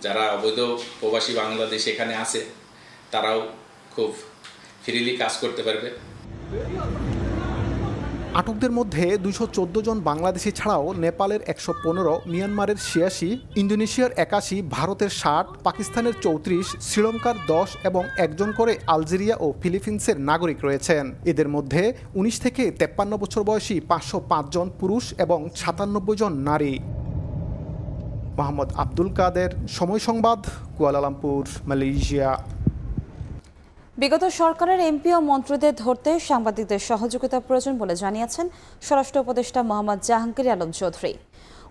যারা অবৈধ প্রবাসী বাংলাদেশ এখানে আছে তারাও খুব ফ্রিলি কাজ করতে পারবে। আটকদের মধ্যে 214 জন বাংলাদেশি ছাড়াও নেপালের 115, মিয়ানমারের 86, ইন্দোনেশিয়ার 81, ভারতের 60, পাকিস্তানের 34, শ্রীলঙ্কার 10 এবং একজন করে আলজেরিয়া ও ফিলিপিন্সের নাগরিক রয়েছেন। এদের মধ্যে 19 থেকে 53 বছর বয়সী 505 জন পুরুষ এবং 97 জন নারী। মোহাম্মদ আব্দুল কাদের, সময় সংবাদ, কুয়ালালামপুর, মালয়েশিয়া। বিগত সরকারের এমপি ও মন্ত্রীদের ধরতে সাংবাদিকদের সহযোগিতা প্রয়োজন বলে জানিয়েছেন স্বরাষ্ট্র উপদেষ্টা মোহাম্মদ জাহাঙ্গীর আলম চৌধুরী।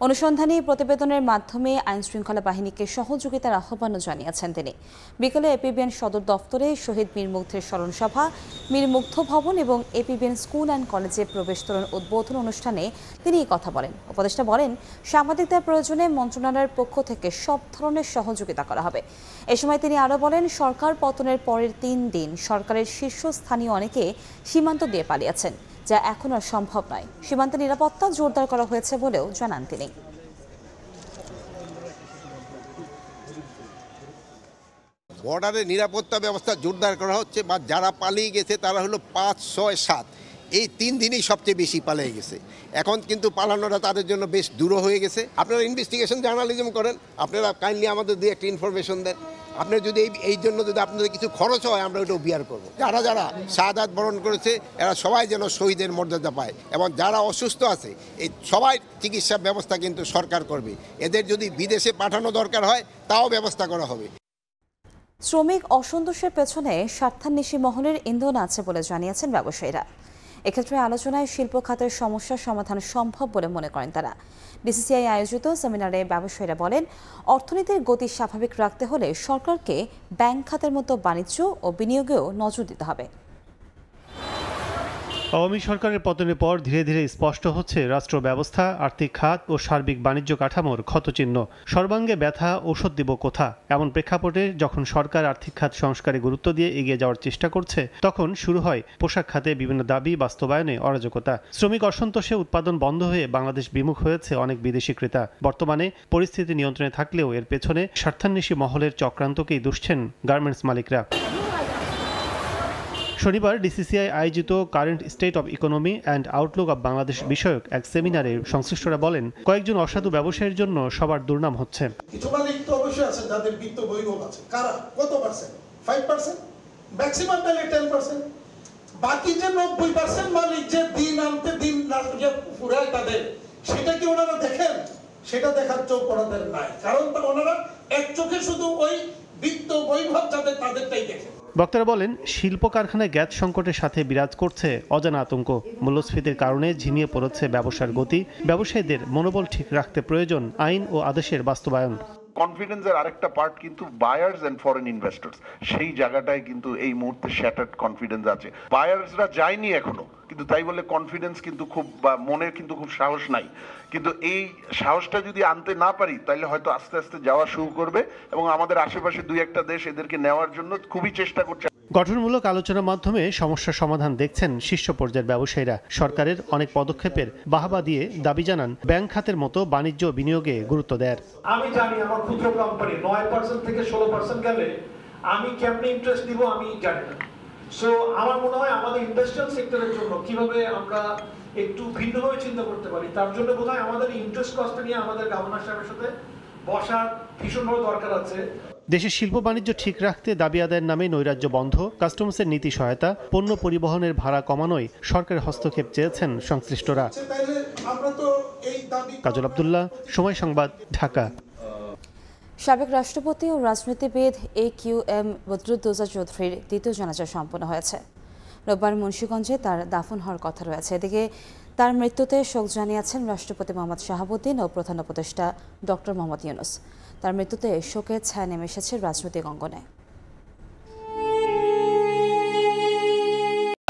অনুসন্ধানী প্রতিবেদনের মাধ্যমে আইনশৃঙ্খলা বাহিনীকে সহযোগিতার আহ্বানও জানিয়েছেন তিনি। বিকেলে এপিবিএন সদর দফতরে শহীদ মীর মুগ্ধের স্মরণ সভা, মীর মুগ্ধ ভবন এবং এপিবিএন স্কুল অ্যান্ড কলেজে প্রবেশ তোরণ উদ্বোধন অনুষ্ঠানে তিনি এই কথা বলেন। উপদেষ্টা বলেন, সাংবাদিকদের প্রয়োজনে মন্ত্রণালয়ের পক্ষ থেকে সব ধরনের সহযোগিতা করা হবে। এ সময় তিনি আরও বলেন, সরকার পতনের পরের 3 দিন সরকারের শীর্ষস্থানীয় অনেকে সীমান্ত দিয়ে পালিয়েছেন, যা এখন আর সম্ভব নয়। সীমান্তে নিরাপত্তা জোরদার করা হয়েছে বলেও জানান তিনি। বর্ডারে নিরাপত্তা ব্যবস্থা জোরদার করা হচ্ছে, বা যারা পালিয়ে গেছে তারা হলো 5, 6, 7 এই 3 দিনই সবচেয়ে বেশি পালিয়ে গেছে। এখন কিন্তু পালানোটা তাদের জন্য বেশ দূর হয়ে গেছে। আপনারা ইনভেস্টিগেশন জার্নালিজম করেন, আপনারা কাইন্ডলি আমাদের 2-1 ইনফরমেশন দেন। আপনার যদি এই জন্য যদি আপনাদের কিছু খরচ হয়, আমরা ওটা বিয়ার করব। যারা যারা শাহাদাত বরণ করেছে এরা সবাই যেন শহীদের মর্যাদা পায়, এবং যারা অসুস্থ আছে এই সবাই চিকিৎসা ব্যবস্থা কিন্তু সরকার করবে। এদের যদি বিদেশে পাঠানো দরকার হয় তাও ব্যবস্থা করা হবে। শ্রমিক অসন্তোষের পেছনে স্বার্থান্বেষী মহলের ইন্ধন আছে বলে জানিয়েছেন ব্যবসায়ীরা। এক্ষেত্রে আলোচনায় শিল্প খাতের সমস্যার সমাধান সম্ভব বলে মনে করেন তারা। বিসিসিআই আয়োজিত সেমিনারে ব্যবসায়ীরা বলেন, অর্থনীতির গতি স্বাভাবিক রাখতে হলে সরকারকে ব্যাংক খাতের মতো বাণিজ্য ও বিনিয়োগেও নজর দিতে হবে। আওয়ামী সরকারের পতনের পর ধীরে ধীরে স্পষ্ট হচ্ছে রাষ্ট্র ব্যবস্থা, আর্থিক খাত ও সার্বিক বাণিজ্য কাঠামোর ক্ষতচিহ্ন। সর্বাঙ্গে ব্যথা ওষুধ দিব কোথা, এমন প্রেক্ষাপটে যখন সরকার আর্থিক খাত সংস্কারে গুরুত্ব দিয়ে এগিয়ে যাওয়ার চেষ্টা করছে, তখন শুরু হয় পোশাক খাতে বিভিন্ন দাবি বাস্তবায়নে অরাজকতা। শ্রমিক অসন্তোষে উৎপাদন বন্ধ হয়ে বাংলাদেশ বিমুখ হয়েছে অনেক বিদেশি ক্রেতা। বর্তমানে পরিস্থিতি নিয়ন্ত্রণে থাকলেও এর পেছনে স্বার্থান্বেষী মহলের চক্রান্তকেই দুষছেন গার্মেন্টস মালিকরা। শনিবার ডিসিসিআই আয়োজিত current state of economy and Outlook of Bangladesh বিষয়ক এক সেমিনারে সংশ্লিষ্টরা বলেন, কয়েকজন অসাধু ব্যবসায়ীর জন্য সবার দুর্নাম হচ্ছে। কিছু মালিক তো অবশ্যই আছে যাদের বিত্ত বৈভব আছে। কারা? কত পার্সেন্ট? 5%, ম্যাক্সিমাম তাহলে 10%। বাকি যে 90% মালিক যে দিন আনতে দিন পুরায় তাদের, সেটা কি ওনারা দেখেন? সেটা দেখার চোখ ওনাদের নাই, কারণ ওনারা এক চোখে শুধু ওই বিত্ত বৈভব যাদের তাদেরটাই দেখেন। বক্তারা বলেন, শিল্প কারখানায় গ্যাস সংকটের সাথে বিরাজ করছে অজানা আতঙ্ক। মূল্যস্ফীতির কারণে ঝিমিয়ে পড়েছে ব্যবসার গতি। ব্যবসায়ীদের মনোবল ঠিক রাখতে প্রয়োজন আইন ও আদেশের বাস্তবায়ন। কনফিডেন্সের আরেকটা পার্ট কিন্তু বায়ার্স এন্ড ফরেন ইনভেস্টরস, সেই জায়গাটায় কিন্তু এই মুহূর্তে শ্যাটার্ড কনফিডেন্স আছে। বায়ার্সরা যায়নি এখনো, কিন্তু তাই বলে কনফিডেন্স কিন্তু খুব, বা মনে কিন্তু খুব সাহস নাই। কিন্তু এই সাহসটা যদি আনতে না পারি, তাহলে হয়তো আস্তে আস্তে যাওয়া শুরু করবে, এবং আমাদের আশেপাশে দুই একটা দেশ এদেরকে নেওয়ার জন্য খুবই চেষ্টা করছে। গঠনমূলক আলোচনার মাধ্যমে সমস্যার সমাধান দেখছেন শীর্ষ পর্যায়ের ব্যবসায়ীরা। সরকারের অনেক পদক্ষেপের বাহবা দিয়ে দাবি জানান ব্যাংক খাতের মতো বাণিজ্য বিনিয়োগে গুরুত্ব দেয়। আমি জানি আমার ক্ষুদ্র কোম্পানি 9% থেকে 16% গেলে আমি কেমনে ইন্টারেস্ট দিব আমি জানি না। সো আমার মনে হয় আমাদের ইন্ডাস্ট্রিয়াল সেক্টরের জন্য কিভাবে আমরা একটু ভিন্নভাবে চিন্তা করতে পারি, তার জন্য বোধহয় আমাদের ইন্টারেস্ট কস্টটা নিয়ে আমাদের গভর্নর সাহেবের সাথে বসার ভীষণভাবে দরকার আছে। দেশের শিল্প বাণিজ্য ঠিক রাখতে দাবি আদায়ের নামে নৈরাজ্য বন্ধ, কাস্টমসের নীতি সহায়তা, পণ্য পরিবহনের ভাড়া কমানোয় সরকারের হস্তক্ষেপ চেয়েছেন সংশ্লিষ্টরা। কাজল আব্দুল্লাহ, সময় সংবাদ, ঢাকা। সাবেক রাষ্ট্রপতি ও রাজনীতিবিদ AQM বদরুদ্দোজা চৌধুরীর দ্বিতীয় জানাজা সম্পন্ন হয়েছে। রোববার মুন্সিগঞ্জে তার দাফন হওয়ার কথা রয়েছে। এদিকে তার মৃত্যুতে শোক জানিয়েছেন রাষ্ট্রপতি মোহাম্মদ শাহাবুদ্দিন ও প্রধান উপদেষ্টা ডক্টর মোহাম্মদ ইউনূস। তার মৃত্যুতে শোকের ছায়া নেমে এসেছে রাজনৈতিক অঙ্গনে।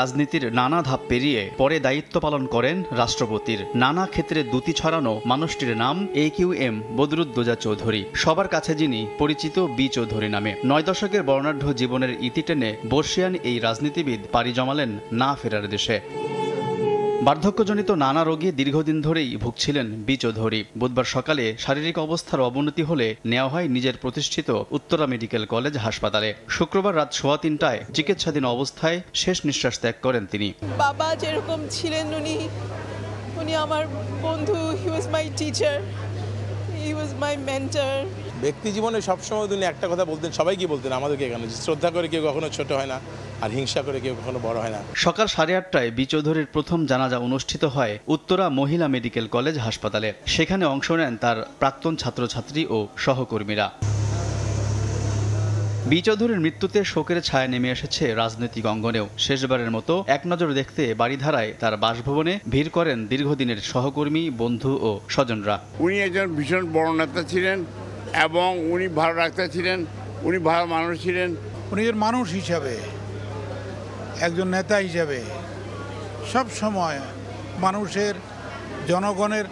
রাজনীতির নানা ধাপ পেরিয়ে পরে দায়িত্ব পালন করেন রাষ্ট্রপতির। নানা ক্ষেত্রে দ্যুতি ছড়ানো মানুষটির নাম AQM বদরুদ্দোজা চৌধুরী। সবার কাছে যিনি পরিচিত বি চৌধুরী নামে। 9 দশকের বর্ণাঢ্য জীবনের ইতি টেনে বর্ষিয়ান এই রাজনীতিবিদ পাড়ি জমালেন না ফেরার দেশে। বার্ধক্যজনিত নানা রোগে দীর্ঘদিন ধরেই ভুগছিলেন বি চৌধুরী। বুধবার সকালে শারীরিক অবস্থার অবনতি হলে নেওয়া হয় নিজের প্রতিষ্ঠিত উত্তরা মেডিকেল কলেজ হাসপাতালে। শুক্রবার রাত 3:15টায় চিকিৎসাধীন অবস্থায় শেষ নিঃশ্বাস ত্যাগ করেন তিনি। বাবা যেরকম ছিলেন উনি আমার বন্ধু, হি ওয়াজ my teacher, he was my mentor. ব্যক্তি জীবনে সবসময় তিনি একটা কথা বলতেন, সবাইকে বলতেন, আমাদেরকে এখানে শ্রদ্ধা করে কেউ কখনো ছোট হয় না, আর হিংসা করে কেউ কখনো বড় হয় না। সকাল 8:30টায় বি চৌধুরীর প্রথম জানাজা অনুষ্ঠিত হয় উত্তরা মহিলা মেডিকেল কলেজ হাসপাতালে। সেখানে অংশ নেন তার প্রাক্তন ছাত্রছাত্রী ও সহকর্মীরা। বি চৌধুরীর মৃত্যুতে শোকের ছায়া নেমে এসেছে রাজনৈতিক অঙ্গনেও। শেষবারের মতো এক নজর দেখতে বাড়িধারায় তার বাসভবনে ভিড় করেন দীর্ঘদিনের সহকর্মী, বন্ধু ও স্বজনরা। উনি একজন ভীষণ বড় নেতা ছিলেন এবং উনি ভালো ডাক্তার ছিলেন, উনি ভালো মানুষ ছিলেন। উনি একজন মানুষ হিসাবে, একজন নেতা হিসাবে সব সময় মানুষের, জনগণের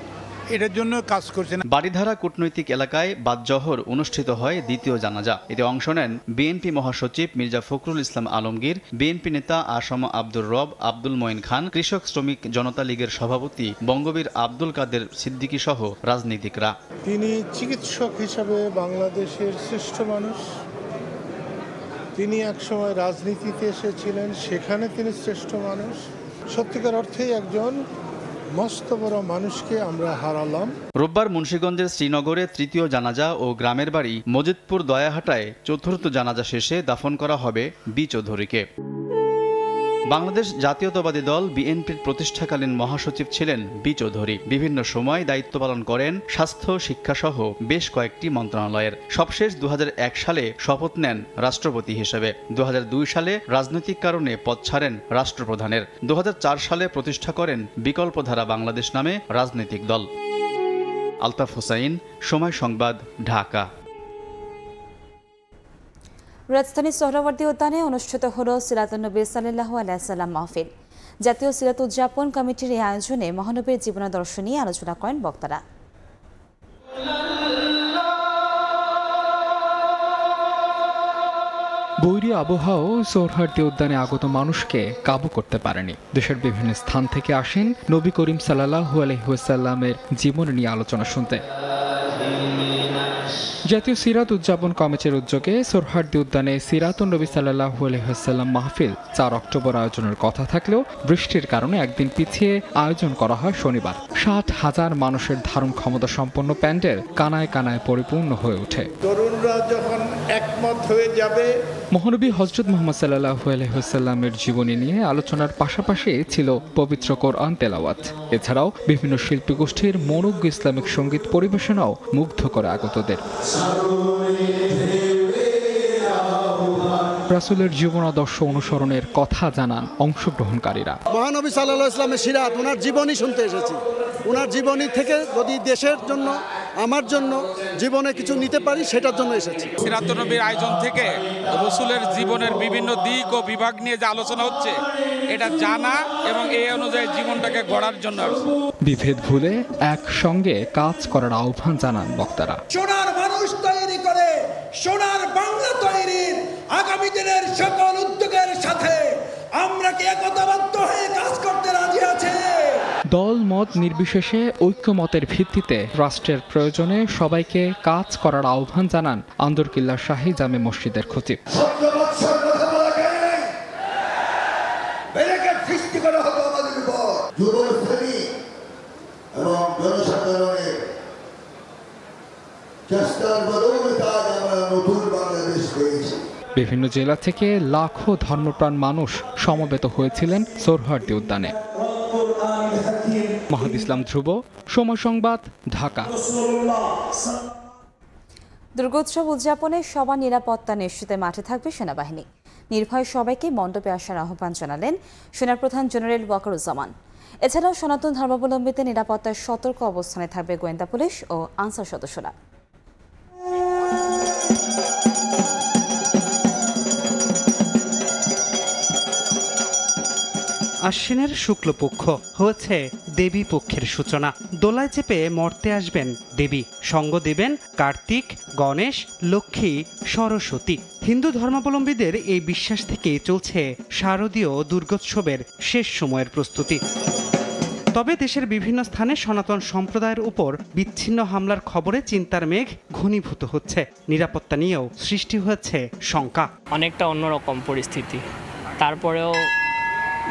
এটার জন্য কাজ করছেন। বাড়িধারা কূটনৈতিক এলাকায় বাদজহর অনুষ্ঠিত হয় দ্বিতীয় জানাজা। এতে অংশ নেন বিএনপি মহাসচিব মির্জা ফখরুল ইসলাম আলমগীর, বিএনপি নেতা আসম আব্দুর রব, আব্দুল মঈন খান, কৃষক শ্রমিক জনতা লীগের সভাপতি বঙ্গবীর আব্দুল কাদের সিদ্দিকী সহ রাজনীতিকরা। তিনি চিকিৎসক হিসাবে বাংলাদেশের শ্রেষ্ঠ মানুষ। তিনি একসময় রাজনীতিতে এসেছিলেন, সেখানে তিনি শ্রেষ্ঠ মানুষ। সত্যিকার অর্থেই একজন মস্ত বড় মানুষকে আমরা হারালাম। রোববার মুন্সিগঞ্জের শ্রীনগরে তৃতীয় জানাজা ও গ্রামের বাড়ি মজিদপুর দয়াহাটায় চতুর্থ জানাজা শেষে দাফন করা হবে বি চৌধুরীকে। বাংলাদেশ জাতীয়তাবাদী দল বিএনপির প্রতিষ্ঠাকালীন মহাসচিব ছিলেন বি চৌধুরী। বিভিন্ন সময় দায়িত্ব পালন করেন স্বাস্থ্য, শিক্ষাসহ বেশ কয়েকটি মন্ত্রণালয়ের। সবশেষ 2001 সালে শপথ নেন রাষ্ট্রপতি হিসেবে। 2002 সালে রাজনৈতিক কারণে পদ ছাড়েন রাষ্ট্রপ্রধানের। 2004 সালে প্রতিষ্ঠা করেন বিকল্পধারা বাংলাদেশ নামে রাজনৈতিক দল। আলতাফ হোসাইন, সময় সংবাদ, ঢাকা। রাজধানীর সোহরাওয়ার্দী উদ্যানে অনুষ্ঠিত হল সিরাতুন নবী সাল্লাল্লাহু আলাইহি ওয়াসাল্লাম মাহফিল। জাতীয় সিরাত উদযাপন কমিটির এই আয়োজনে মহানবীর জীবনাদর্শ নিয়ে আলোচনা করেন বক্তারা। বৈরী আবহাওয়া সোহরাওয়ার্দী উদ্যানে আগত মানুষকে কাবু করতে পারেনি। দেশের বিভিন্ন স্থান থেকে আসেন নবী করিম সাল্লাল্লাহু আলাইহি ওয়াসাল্লামের জীবন নিয়ে আলোচনা শুনতে। জাতীয় সিরাত উদযাপন কমিটির উদ্যোগে সোহরাওয়ার্দী উদ্যানে সিরাতুন নবী সাল্লাল্লাহু আলাইহি ওয়াসাল্লাম মাহফিল 4 অক্টোবর আয়োজনের কথা থাকলেও বৃষ্টির কারণে একদিন পিছিয়ে আয়োজন করা হয় শনিবার। 60,000 মানুষের ধারণ ক্ষমতা সম্পন্ন প্যান্ডেল কানায় কানায় পরিপূর্ণ হয়ে ওঠে। তরুণরা যখন একমত হয়ে যাবে। মহানবী হযরত মুহাম্মদ সাল্লাল্লাহু আলাইহি ওয়াসাল্লামের জীবনী নিয়ে আলোচনার পাশাপাশি ছিল পবিত্র কোরআন তেলাওয়াত। এছাড়াও বিভিন্ন শিল্পী গোষ্ঠীর মনোজ্ঞ ইসলামিক সঙ্গীত পরিবেশনাও মুগ্ধ করে আগতদের। রাসূলের জীবনাদর্শ অনুসরণের কথা জানান অংশগ্রহণকারীরা। মহানবী সাল্লাল্লাহু আলাইহি ওয়াসাল্লামের সিরাত, ওনার জীবনী শুনতে এসেছি। ওনার জীবনী থেকে যদি দেশের জন্য, আমার জন্য জীবনে কিছু নিতে পারি, সেটার জন্য এসেছি। সিরাতুন নবীর আয়োজন থেকে রাসূলের জীবনের বিভিন্ন দিক ও বিভাগ নিয়ে যে আলোচনা হচ্ছে, এটা জানা এবং এই অনুযায়ী জীবনটাকে গড়ার জন্য বিভেদ ভুলে একসঙ্গে কাজ করার আহ্বান জানান বক্তারা। সোনার মানুষ তৈরি করে সোনার বাংলা তৈরির আগামী দিনের সকল উদ্যোগের সাথে আমরা কি একতাবদ্ধ হয়ে কাজ করতে রাজি আছি? দল মত নির্বিশেষে ঐক্যমতের ভিত্তিতে রাষ্ট্রের প্রয়োজনে সবাইকে কাজ করার আহ্বান জানান আন্দরকিল্লা শাহী জামে মসজিদের খতিব। বিভিন্ন জেলা থেকে লাখো ধর্মপ্রাণ মানুষ সমবেত হয়েছিলেন সোহরাওয়ার্দী উদ্যানে। মাহাদ ইসলাম ধ্রুব, সময় সংবাদ, ঢাকা। দুর্গোৎসব উদযাপনে সবার নিরাপত্তা নিশ্চিতে মাঠে থাকবে সেনাবাহিনী। নির্ভয় সবাইকে মণ্ডপে আসার আহ্বান জানালেন সেনাপ্রধান জেনারেল ওয়াকারুজ্জামান। এছাড়াও সনাতন ধর্মাবলম্বীদের নিরাপত্তায় সতর্ক অবস্থানে থাকবে গোয়েন্দা পুলিশ ও আনসার সদস্যরা। আশ্বিনের শুক্লপক্ষ হয়েছে দেবী পক্ষের সূচনা। দোলায় চেপে মর্তে আসবেন দেবী, সঙ্গ দেবেন কার্তিক, গণেশ, লক্ষ্মী, সরস্বতী। হিন্দু ধর্মাবলম্বীদের এই বিশ্বাস থেকে চলছে শারদীয় দুর্গোৎসবের শেষ সময়ের প্রস্তুতি। তবে দেশের বিভিন্ন স্থানে সনাতন সম্প্রদায়ের উপর বিচ্ছিন্ন হামলার খবরে চিন্তার মেঘ ঘনীভূত হচ্ছে। নিরাপত্তা নিয়েও সৃষ্টি হয়েছে শঙ্কা। অনেকটা অন্যরকম পরিস্থিতি, তারপরেও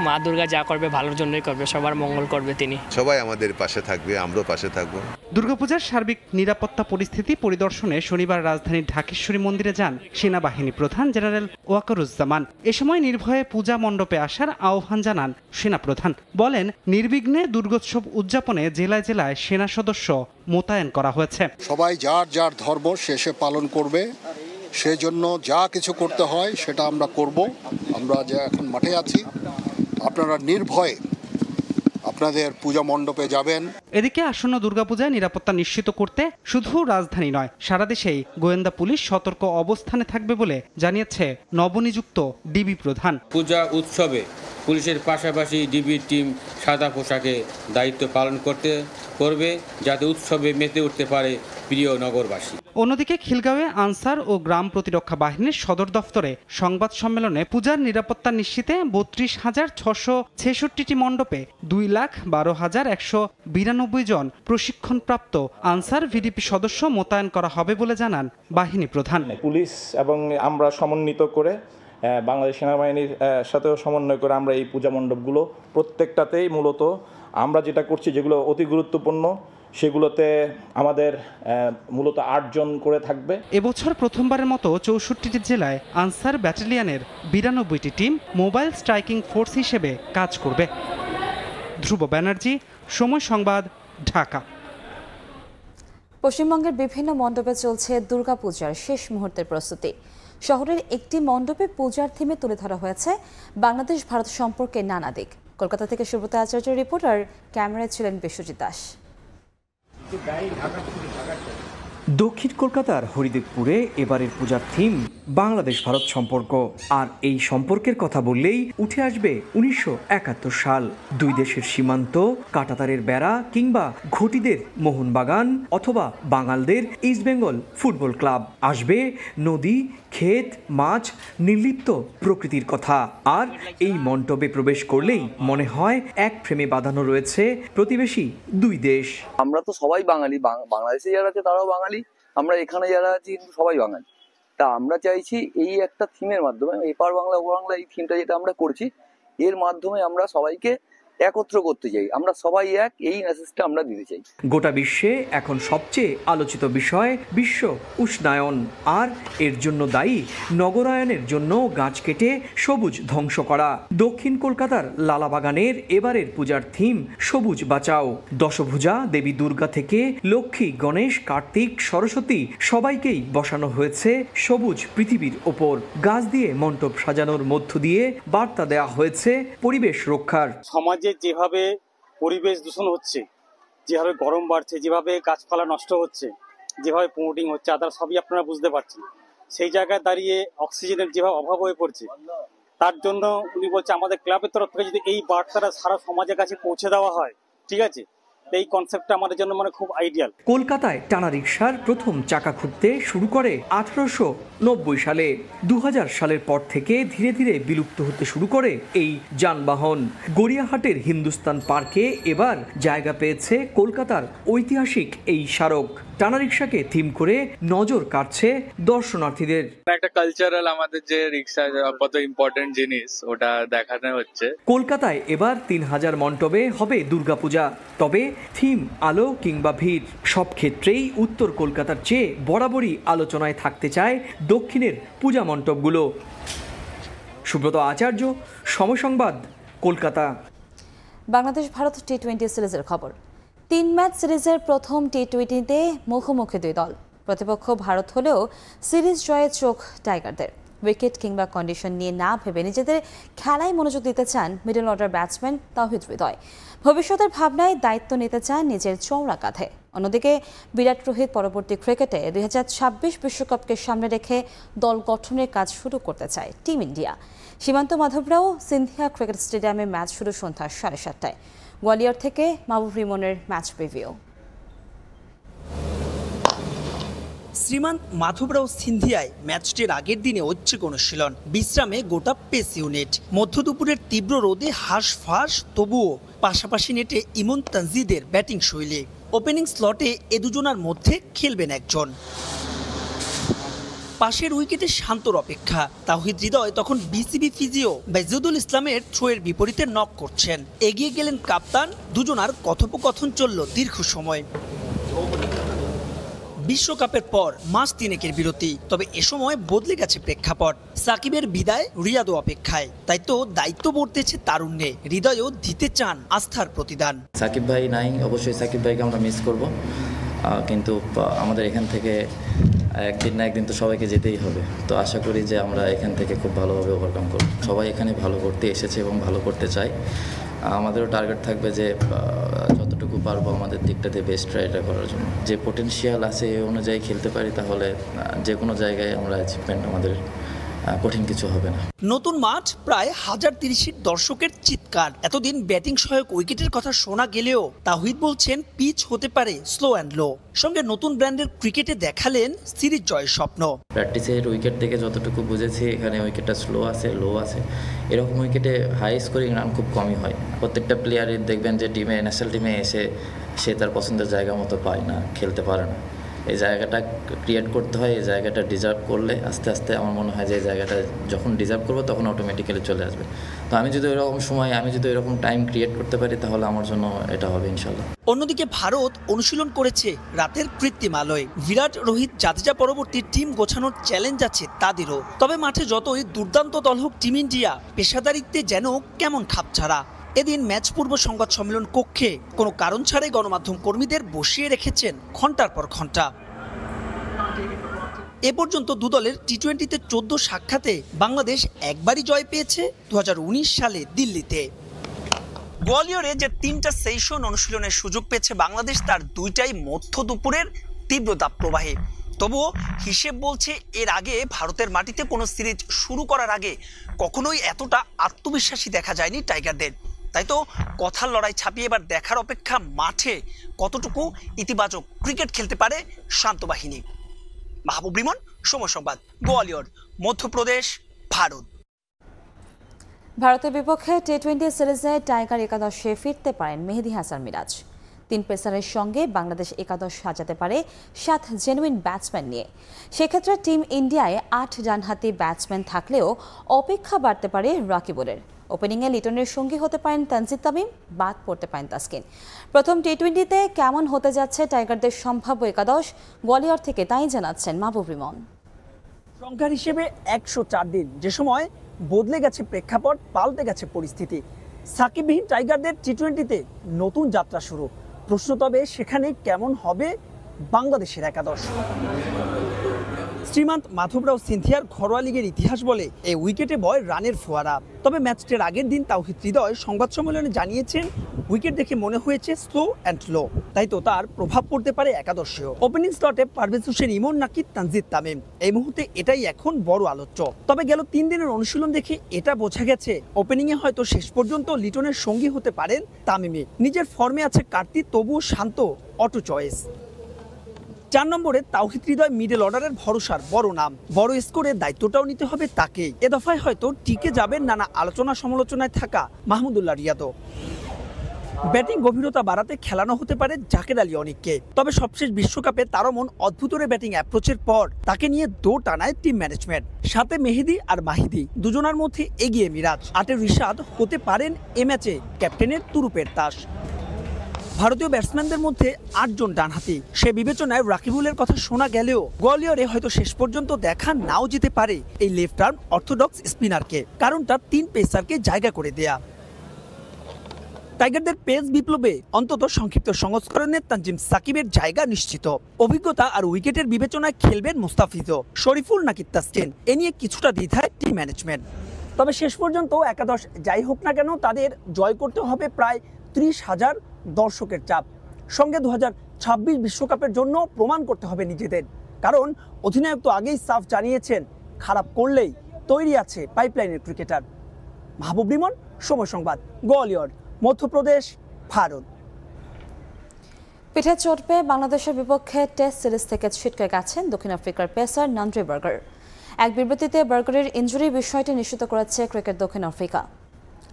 মা দুর্গা যা করবে ভালোর জন্যই করবে, সবার মঙ্গল করবে তিনি। সবাই আমাদের পাশে থাকবে, আমরাও পাশে থাকবো। দুর্গাপূজার সার্বিক নিরাপত্তা পরিস্থিতি পরিদর্শনে শনিবার রাজধানীর ঢাকেশ্বরী মন্দিরে যান সেনাবাহিনী প্রধান জেনারেল ওয়াকারুজ্জামান। এ সময় নির্ভয়ে পূজা মণ্ডপে আসার আহ্বান জানান সেনাপ্রধান। বলেন, নির্বিঘ্নে দুর্গোৎসব উদযাপনে জেলায় জেলায় সেনা সদস্য মোতায়েন করা হয়েছে। সবাই যার যার ধর্ম শেষে পালন করবে, সেজন্য যা কিছু করতে হয় সেটা আমরা করব। আমরা যে এখন মাঠে আছি, আপনারা নির্ভয়ে আপনাদের পূজা মণ্ডপে যাবেন। এদিকে আসন্ন দুর্গাপূজায় নিরাপত্তা নিশ্চিত করতে শুধু রাজধানী নয়, সারা দেশেই গোয়েন্দা পুলিশ সতর্ক অবস্থানে থাকবে বলে জানিয়েছে নবনিযুক্ত ডিবি প্রধান। পূজা উৎসবে পুলিশের পাশাপাশি ডিবির টিম সাদা পোশাকে দায়িত্ব পালন করবে, যাতে উৎসবে মেতে উঠতে পারে প্রিয় নগরবাসী। অন্যদিকে খিলগাঁওয়ে আনসার ও গ্রাম প্রতিরক্ষা বাহিনীর সদর দফতরে সংবাদ সম্মেলনে পূজার নিরাপত্তা নিশ্চিতে 32,666টি মণ্ডপে 2,12,192 জন প্রশিক্ষণপ্রাপ্ত আনসার ভিডিপি সদস্য মোতায়েন করা হবে বলে জানান বাহিনী প্রধান। পুলিশ এবং আমরা সমন্বিত করে বাংলাদেশ সেনাবাহিনীর সাথেও সমন্বয় করে আমরা এই পূজা মণ্ডপগুলো প্রত্যেকটাতেই মূলত আমরা যেটা করছি, যেগুলো অতি গুরুত্বপূর্ণ সেগুলোতে আমাদের মূলত 8 জন করে থাকবে। এবছর প্রথমবারের মতো 64টি জেলায় আনসার ব্যাটালিয়নের 92টি টিম মোবাইল স্ট্রাইকিং ফোর্স হিসেবে কাজ করবে। ধ্রুব ব্যানার্জি, সময় সংবাদ, ঢাকা। পশ্চিমবঙ্গের বিভিন্ন মণ্ডপে চলছে দুর্গাপূজার শেষ মুহূর্তের প্রস্তুতি। শহরের একটি মণ্ডপে পূজার থিমে তুলে ধরা হয়েছে বাংলাদেশ ভারত সম্পর্কের নানা দিক। কলকাতা থেকে সুব্রতা আচার্যের রিপোর্ট, আর ক্যামেরায় ছিলেন বিশ্বজিৎ দাস। দক্ষিণ কলকাতার হরিদেবপুরে এবারের পূজার থিম বাংলাদেশ ভারত সম্পর্ক। আর এই সম্পর্কের কথা বললেই উঠে আসবে 1971 সাল। দুই দেশের সীমান্ত, কাঁটাতারের বেড়া, কিংবা ঘটিদের মোহনবাগান অথবা বাঙালদের ইস্টবেঙ্গল ফুটবল ক্লাব। আসবে নদী, ক্ষেত, মাছ, নির্লিপ্ত প্রকৃতির কথা। আর এই মণ্ডপে প্রবেশ করলেই মনে হয় এক ফ্রেমে বাঁধানো রয়েছে প্রতিবেশী দুই দেশ। আমরা তো সবাই বাঙালি, বাংলাদেশে যারা আছে তারাও বাঙালি, আমরা এখানে যারা আছি সবাই বাঙালি। তা আমরা চাইছি এই একটা থিমের মাধ্যমে, এপার বাংলা ও বাংলা, এই থিমটা যেটা আমরা করছি এর মাধ্যমে আমরা সবাইকে একত্র করতে চাই, আমরা সবাই এক, এই মেসেজটা আমরা দিতে চাই। গোটা বিশ্বে এখন সবচেয়ে আলোচিত বিষয় বিশ্ব উষ্ণায়ন, আর এর জন্য দায়ী নগরায়নের জন্য গাছ কেটে সবুজ ধ্বংস করা। দক্ষিণ কলকাতার লালাবাগানের এবারের পূজার থিম সবুজ বাঁচাও। দশভুজা দেবী দুর্গা থেকে লক্ষ্মী, গণেশ, কার্তিক, সরস্বতী সবাইকেই বসানো হয়েছে সবুজ পৃথিবীর ওপর। গাছ দিয়ে মণ্ডপ সাজানোর মধ্য দিয়ে বার্তা দেওয়া হয়েছে পরিবেশ রক্ষার। সমাজে যেভাবে পরিবেশ দূষণ হচ্ছে, যেভাবে গরম বাড়ছে, যেভাবে গাছপালা নষ্ট হচ্ছে, যেভাবে প্রমোটিং হচ্ছে, তারা সবই আপনারা বুঝতে পারছেন। সেই জায়গায় দাঁড়িয়ে অক্সিজেনের যেভাবে অভাব হয়ে পড়ছে, তার জন্য উনি বলছে আমাদের ক্লাবের তরফ থেকে যদি এই বার্তাটা সারা সমাজের কাছে পৌঁছে দেওয়া হয়, ঠিক আছে, এই কনসেপ্টটা আমাদের জন্য খুব আইডিয়াল। কলকাতায় টানা রিকশার প্রথম চাকা খুঁড়তে শুরু করে 1890 সালে। 2000 সালের পর থেকে ধীরে ধীরে বিলুপ্ত হতে শুরু করে এই যানবাহন। গড়িয়াহাটের হিন্দুস্তান পার্কে এবার জায়গা পেয়েছে কলকাতার ঐতিহাসিক এই স্মারক। টানা রিকশাকে থিম করে নজর কাটছে দর্শনার্থীদের। একটা কালচারাল আমাদের যে রিকশা কত ইম্পর্টেন্ট জিনিস, ওটা দেখানো হচ্ছে। কলকাতায় এবার 3000 মণ্ডপে হবে দুর্গাপূজা। তবে থিম, আলো কিংবা ভিড়, সব ক্ষেত্রেই উত্তর কলকাতার চেয়ে বরাবরই আলোচনায় থাকতে চায় দক্ষিণের পূজা মণ্ডপগুলো। সুব্রত আচার্য, সময় সংবাদ, কলকাতা। বাংলাদেশ ভারত টি-20 সিরিজের খবর। 3 ম্যাচ সিরিজের প্রথম টি-20তে মুখোমুখি দুই দল। প্রতিপক্ষ ভারত হলেও সিরিজ জয়ে চোখ টাইগারদের। উইকেট কিংবা কন্ডিশন নিয়ে না ভেবে নিজেদের খেলায় মনোযোগ দিতে চান middle order batsman Towhid Hridoy. ভবিষ্যতের ভাবনায় দায়িত্ব নিতে চান নিজের চওড়া কাঁধে। অন্যদিকে বিরাট রোহিত পরবর্তী ক্রিকেটে 2026 বিশ্বকাপকে সামনে রেখে দল গঠনের কাজ শুরু করতে চায় টিম ইন্ডিয়া। সীমান্ত মাধবরাও সিন্ধিয়া ক্রিকেট স্টেডিয়ামে ম্যাচ শুরু সন্ধ্যা 7:30টায়। গোয়ালিয়র থেকে মাহবুব রিমনের ম্যাচ প্রিভিউ। শ্রীমান মাধবরাও সিন্ধিয়ায় ম্যাচটির আগের দিনে ঐচ্ছিক অনুশীলন, বিশ্রামে গোটা পেস ইউনিট। মধ্য দুপুরের তীব্র রোদে হাঁসফাঁস, তবুও পাশাপাশি নেটে ইমন তানজিদের ব্যাটিং শৈলী। ওপেনিং স্লটে এ দুজনার মধ্যে খেলবেন একজন। পাশের উইকেটে শান্তর অপেক্ষা। তাওহিদ হৃদয় তখন বিসিবি ফিজিও বাইজুদুল ইসলামের থ্রোয়ের বিপরীতে নক করছেন। এগিয়ে গেলেন কাপ্তান। দুজনার কথোপকথন চলল দীর্ঘ সময়। বিশ্বকাপের পর মাস 3 বিরতি, তবে এ সময় বদলে গেছে প্রেক্ষাপট। সাকিবের বিদায়, রিয়াদও অপেক্ষায়। তাই তো দায়িত্ব বর্তেছে তারুণ্যে। হৃদয়ও দিতে চান আস্থার প্রতিদান। সাকিব ভাই নাই, অবশ্যই সাকিব ভাইকে আমরা মিস করব, কিন্তু আমাদের এখান থেকে একদিন না একদিন তো সবাইকে যেতেই হবে। তো আশা করি যে আমরা এখান থেকে খুব ভালোভাবে ওভারকাম করব। সবাই এখানে ভালো করতে এসেছে এবং ভালো করতে চাই। আমাদেরও টার্গেট থাকবে যে যতটুকু পারবো আমাদের দিকটাতে বেস্ট ট্রাইটা করার জন্য। যে পোটেনশিয়াল আছে এই অনুযায়ী খেলতে পারি, তাহলে যে কোনো জায়গায় আমরা অ্যাচিভমেন্ট আমাদের কঠিন কিছু হবে না। নতুন মাঠ, প্রায় 1030 দর্শকের চিৎকার। এতদিন ব্যাটিং সহায়ক উইকেটের কথা শোনা গেলেও তাওহিদ বলছেন পিচ হতে পারে স্লো অ্যান্ড লো। সঙ্গে নতুন ব্র্যান্ডের ক্রিকেটে দেখালেন সিরিজ জয়ের স্বপ্ন। প্র্যাকটিসের উইকেট থেকে যতটুকু বুঝেছি, এখানে উইকেটটা স্লো আছে, লো আছে। এরকম উইকেটে হাই স্কোরিং রান খুব কমই হয়। প্রত্যেকটা প্লেয়ারই দেখবেন যে ন্যাশনাল টিমে এসে সে তার পছন্দের জায়গা মতো পায় না, খেলতে পারে না। এই জায়গাটা ক্রিয়েট করতে হয়। এই জায়গাটা ডিজার্ভ করলে আস্তে আস্তে আমার মনে হয় যে এই জায়গাটা যখন ডিজার্ভ করবো তখন অটোমেটিক্যালি চলে আসবে। তো আমি যদি ওইরকম টাইম ক্রিয়েট করতে পারি তাহলে আমার জন্য এটা হবে ইনশাল্লাহ। অন্যদিকে ভারত অনুশীলন করেছে রাতের কৃত্রিম আলোয়। বিরাট, রোহিত, জাদেজা পরবর্তী টিম গোছানোর চ্যালেঞ্জ আছে তাদেরও। তবে মাঠে যতই দুর্দান্ত দল হোক, টিম ইন্ডিয়া পেশাদারিত্বে যেন কেমন খাপছাড়া। এদিন ম্যাচ পূর্ব সংবাদ সম্মেলন কক্ষে কোনো কারণ ছাড়াই গণমাধ্যম কর্মীদের বসিয়ে রেখেছেন ঘন্টার পর ঘন্টা। এ পর্যন্ত দু দলের টি-20তে 14 সাক্ষাতে বাংলাদেশ একবারই জয় পেয়েছে 2019 সালে দিল্লিতে। গোয়ালিয়রে যে 3টা সেশন অনুশীলনের সুযোগ পেয়েছে বাংলাদেশ, তার 2টাই মধ্য দুপুরের তীব্র তাপপ্রবাহে। তবুও হিসেব বলছে এর আগে ভারতের মাটিতে কোনো সিরিজ শুরু করার আগে কখনোই এতটা আত্মবিশ্বাসী দেখা যায়নি টাইগারদের। তাই তো কথার লড়াই ছাপিয়ে এবার দেখার অপেক্ষা মাঠে কতটুকু ইতিবাচক ক্রিকেট খেলতে পারে শান্ত বাহিনী। মাহবুব রিমন, সময় সংবাদ, গোয়ালিয়র, মধ্যপ্রদেশ, ভারত। ভারতের বিপক্ষে টি-20 সিরিজে টাইগার একাদশে ফিরতে পারেন মেহেদী হাসান মিরাজ। 3 পেসারের সঙ্গে বাংলাদেশ একাদশ সাজাতে পারে 7 জেনুইন ব্যাটসম্যান নিয়ে। সেক্ষেত্রে টিম ইন্ডিয়ায় 8 ডানহাতি ব্যাটসম্যান থাকলেও অপেক্ষা বাড়তে পারে রাকিবুলের। ওপেনিংয়ে লিটনের সঙ্গী হতে পারেন তানজিদ তামিম, বাদ পড়তে পারেন তাসকিন। প্রথম টি-20তে কেমন হতে যাচ্ছে টাইগারদের সম্ভাব্য একাদশ, গোয়ালিয়র থেকে তাই জানাচ্ছেন মাহবুব রিমন। সংখ্যার হিসেবে 104 দিন, যে সময় বদলে গেছে প্রেক্ষাপট, পাল্টে গেছে পরিস্থিতি। সাকিববিহীন টাইগারদের টি-20তে নতুন যাত্রা শুরু। প্রশ্ন তবে সেখানে কেমন হবে বাংলাদেশের একাদশ। শ্রীমান্ত মাধবরাও সিন্ধিয়ার ঘরোয়া লিগের ইতিহাস বলে এই উইকেটে বয় রানের ফোয়ারা। তবে ম্যাচটির আগের দিন তাওহিদ হৃদয় সংবাদ সম্মেলনে জানিয়েছেন উইকেট দেখে মনে হয়েছে স্লো অ্যান্ড লো, তাই তো তার প্রভাব পড়তে পারে একাদশেও। ওপেনিং স্লটে পারভেজ হোসেন ইমন নাকি তানজিদ তামিম, এই মুহূর্তে এটাই এখন বড় আলোচ্য। তবে গেল 3 দিনের অনুশীলন দেখে এটা বোঝা গেছে ওপেনিংয়ে হয়তো শেষ পর্যন্ত লিটনের সঙ্গী হতে পারেন তামিমে। নিজের ফর্মে আছে কার্তিক, তবুও শান্ত অটো চয়েস। 4 নম্বরে তাওহিদ হৃদয় মিডল অর্ডারের ভরসার বড় নাম। বড় স্কোরের দায়িত্বটাও নিতে হবে তাকেই। এ দফায় হয়তো টিকে যাবেন নানা আলোচনা সমালোচনায় থাকা মাহমুদুল্লাহ রিয়াদও। ব্যাটিং গভীরতা বাড়াতে খেলানো হতে পারে জাকের আলী অনিককে। তবে সবশেষ বিশ্বকাপে তারও মন অদ্ভুতরে ব্যাটিং অ্যাপ্রোচের পর তাকে নিয়ে দৌড় টানায় টিম ম্যানেজমেন্ট। সাথে মেহেদি আর মাহিদি, দুজনের মধ্যে এগিয়ে মিরাজ। 8 রিশাদ হতে পারেন এ ম্যাচে ক্যাপ্টেনের তুরুপের তাস। ভারতীয় ব্যাটসম্যানদের মধ্যে 8 জন ডানহাতি, সে বিবেচনায় রাকিবুলের কথা শোনা গেলেও গোয়ালিয়রে হয়তো শেষ পর্যন্ত দেখা নাও যেতে পারে এই লেফট আর্ম অর্থোডক্স স্পিনারকে। কারণটা 3 পেসারকে জায়গা করে দেয়া। টাইগারদের পেস বিপ্লবে অন্তত সংক্ষিপ্ত সংস্করণে তানজিম সাকিবের জায়গা নিশ্চিত। অভিজ্ঞতা আর উইকেটের বিবেচনায় খেলবেন মুস্তাফিজও, শরীফুল নাকি তাসকিন, এ নিয়ে কিছুটা দ্বিধায় টিম ম্যানেজমেন্ট। তবে শেষ পর্যন্ত একাদশ যাই হোক না কেন, তাদের জয় করতে হবে প্রায় 30,000 দর্শকের চাপ। সঙ্গে 2026 বিশ্বকাপের জন্য প্রমাণ করতে হবে নিজেদের। কারণ অধিনায়ক তো আগেই সাফ জানিয়েছেন, খারাপ করলেই তৈরি আছে পাইপলাইনের ক্রিকেটার। মাহবুব রিমন, সময় সংবাদ, গোয়ালিয়র, মধ্যপ্রদেশ, ভারত। পিঠে চোট পেয়ে বাংলাদেশের বিপক্ষে টেস্ট সিরিজ থেকে ছিটকে গেছেন দক্ষিণ আফ্রিকার পেসার নান্ড্রে বার্গার। এক বিবৃতিতে বার্গারের ইনজুরি বিষয়টি নিশ্চিত করেছে ক্রিকেট দক্ষিণ আফ্রিকা।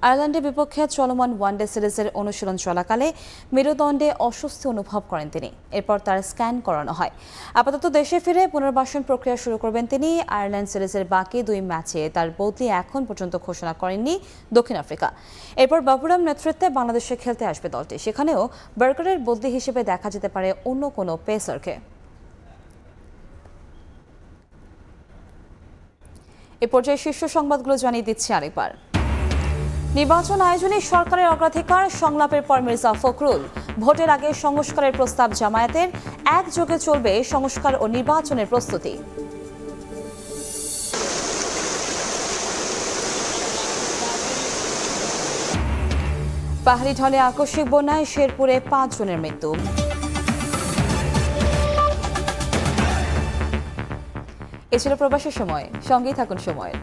আয়ারল্যান্ডের বিপক্ষে চলমান ওয়ানডে সিরিজের অনুশীলন চলাকালে মেরুদণ্ডে অস্বস্তি অনুভব করেন তিনি। এরপর তার স্ক্যান করানো হয়। আপাতত দেশে ফিরে পুনর্বাসন প্রক্রিয়া শুরু করবেন তিনি। আয়ারল্যান্ড সিরিজের বাকি 2 ম্যাচে তার বদলি এখন পর্যন্ত ঘোষণা করেননি দক্ষিণ আফ্রিকা। এরপর বাবুরাম নেতৃত্বে বাংলাদেশে খেলতে আসবে দলটি। সেখানেও বার্গারের বদলি হিসেবে দেখা যেতে পারে অন্য কোনো পেসারকে। এ পর্যায়ে শীর্ষ সংবাদগুলো জানিয়ে দিচ্ছি আরেকবার। নির্বাচন আয়োজনে সরকারের অগ্রাধিকার, সংলাপের পর মির্জা ফখরুল। ভোটের আগে সংস্কারের প্রস্তাব জামায়াতের, একযোগে চলবে সংস্কার ও নির্বাচনের প্রস্তুতি। পাহাড়ি ঢলে আকস্মিক বন্যায় শেরপুরে 5 জনের মৃত্যু। এ ছিল প্রবাসের সময়, সঙ্গেই থাকুন সময়।